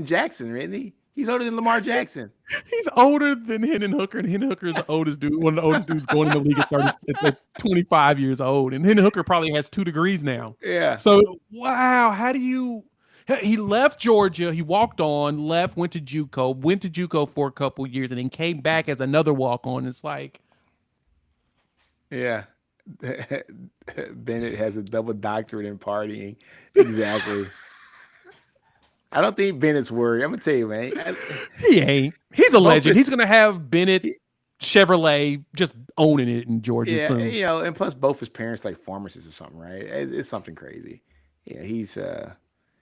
Jackson, isn't he? He's older than Lamar Jackson. He's older than Hendon Hooker, and Hendon Hooker is the oldest dude, one of the oldest dudes going in the league at 25 years old. And Hendon Hooker probably has 2 degrees now. Yeah. So wow, he left Georgia, he walked on, went to JUCO for a couple years, and then came back as another walk-on. It's like, yeah. Bennett has a double doctorate in partying. Exactly. I don't think Bennett's worried. I'm gonna tell you, man. He ain't. He's a legend. He's gonna have Bennett Chevrolet just owning it in Georgia soon. And plus both his parents like pharmacists or something, right? It's something crazy. Yeah, he's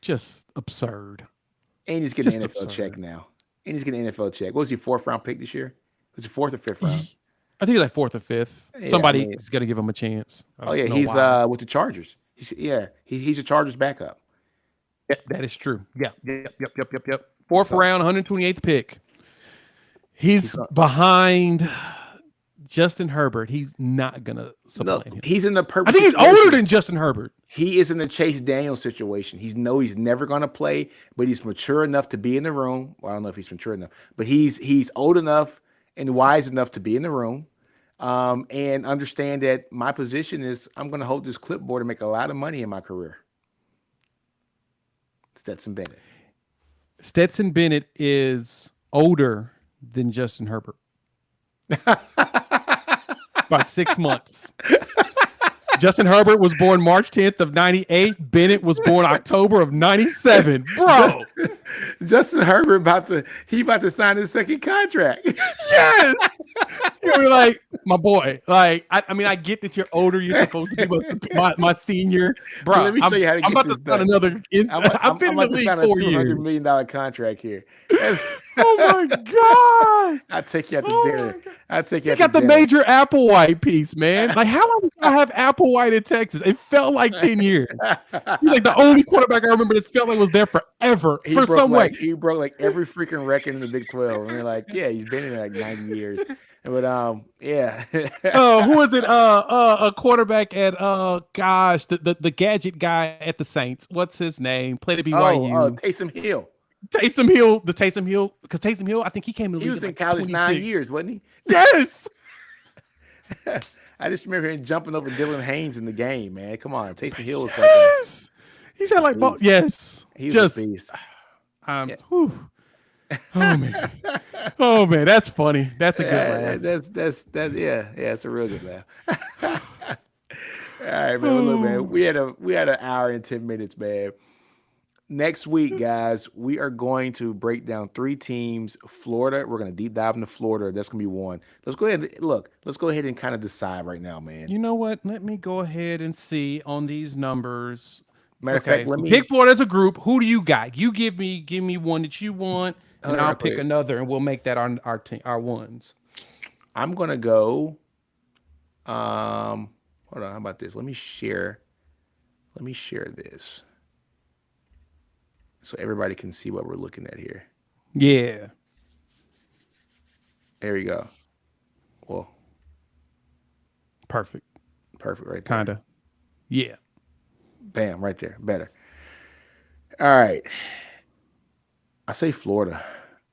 just absurd. And he's getting an NFL check now. And he's getting an NFL check. What was he, 4th round pick this year? Was it 4th or 5th round? I think it's like 4th or 5th. Yeah, Somebody's got to give him a chance. He's with the Chargers. He's a Chargers backup. Yeah, that is true. Yeah. Yep. 4th round, 128th pick. He's behind Justin Herbert. He's not gonna supplant him. He's in the perfect. I think he's older than Justin Herbert. He is in the Chase Daniel situation. He's never gonna play, but he's mature enough to be in the room. Well, I don't know if he's mature enough, but he's old enough and wise enough to be in the room. and understand that my position is I'm going to hold this clipboard and make a lot of money in my career. Stetson Bennett. Stetson Bennett is older than Justin Herbert by 6 months. Justin Herbert was born March 10th of 98. Bennett was born October of 97. Bro. Justin Herbert about to sign his second contract. Yes. You're like, my boy. Like, I mean, I get that you're older. You're supposed to be my senior. Bro, Let me show you how to get I'm about this to sign done. another. I've been in the league 4 years. $200 million contract here. Oh my God. I'll take you out to Oh dinner. my God. I'll take you You out got to the dinner. major Applewhite piece, man. Like, how long did I have Applewhite in Texas? It felt like 10 years. He's like the only quarterback I remember that felt like was there forever for some way. He broke like every freaking record in the Big 12. And they're like, yeah, he's been in there like 90 years. But yeah. Who is it? A quarterback at gosh, the gadget guy at the Saints. What's his name? Played at BYU. Taysom Hill. Taysom Hill, because Taysom Hill, I think he came to the He league was at in like college 26. 9 years, wasn't he? Yes. I just remember him jumping over Dylan Haynes in the game, man. Come on. Taysom Hill was like Yes. He's had like beast. yes. he was Just a beast. yeah. Yeah. Oh man, that's funny. That's a good laugh. Yeah, it's a real good laugh. All right, man. Well, look, man, we had an hour and 10 minutes, man. Next week, guys, we are going to break down 3 teams. Florida, we're going to deep dive into Florida. That's going to be one. Let's go ahead and kind of decide right now, man. You know what? Let me go ahead and see on these numbers. Matter of fact, let me pick Florida as a group. Who do you got? You give me one that you want, and I'll pick another, and we'll make that our team, our ones. I'm gonna go. Hold on. How about this? Let me share this so everybody can see what we're looking at here. Yeah. There we go. Well, Perfect. right there. Kinda. Yeah. Bam, right there. Better. All right. I say Florida.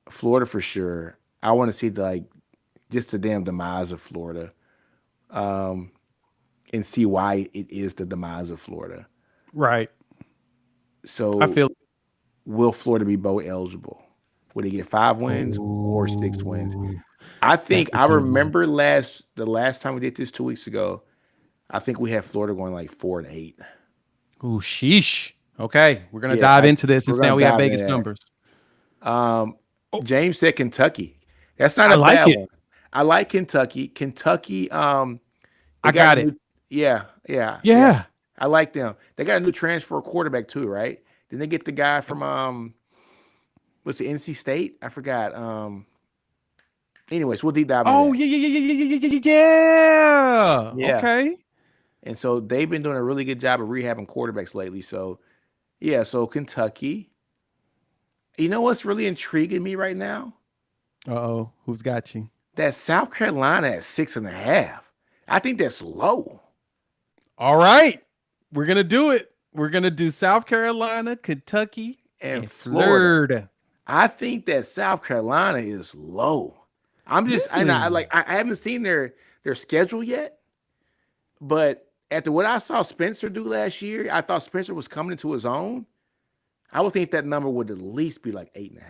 Florida for sure. I want to see just the damn demise of Florida. And see why it is the demise of Florida. Right. So I feel. will Florida be bowl eligible? Will they get 5 wins or 6 wins? I think I remember the last time we did this 2 weeks ago. I think we had Florida going like 4-8. Ooh, sheesh. Okay, we're gonna dive into this since now we have Vegas numbers. James said Kentucky. That's not a bad one. I like Kentucky. Kentucky. I got it. Yeah. I like them. They got a new transfer quarterback too, right? Didn't they get the guy from what's the NC State? I forgot. Anyways, we'll deep dive. Oh yeah. Okay. And so they've been doing a really good job of rehabbing quarterbacks lately. So yeah, so Kentucky. You know what's really intriguing me right now? Uh-oh, who's got you? That South Carolina at 6.5. I think that's low. All right. We're gonna do it. We're gonna do South Carolina, Kentucky, and Florida. I think that South Carolina is low. I'm just I haven't seen their schedule yet, but after what I saw Spencer do last year, I thought Spencer was coming into his own. I would think that number would at least be like 8.5.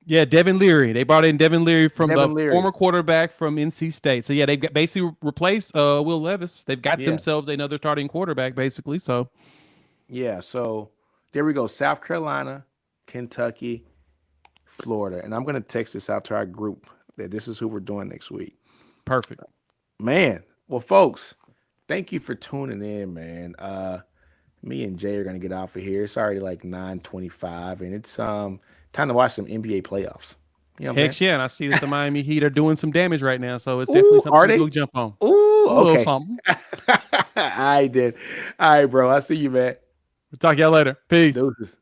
Yeah, Devin Leary. They brought in Devin Leary from former quarterback from NC State. So yeah, they've basically replaced Will Levis. They've got themselves another starting quarterback, basically. So yeah, so there we go. South Carolina, Kentucky, Florida. And I'm gonna text this out to our group that this is who we're doing next week. Perfect. Man. Well, folks, thank you for tuning in, man. Me and Jay are gonna get off of here. It's already like 9:25, and it's time to watch some NBA playoffs. You know Heck yeah, and I see that the Miami Heat are doing some damage right now, so it's definitely something to jump on. Ooh, okay. Something. I did. All right, bro. I'll see you, man. We'll talk to y'all later. Peace. Deuces.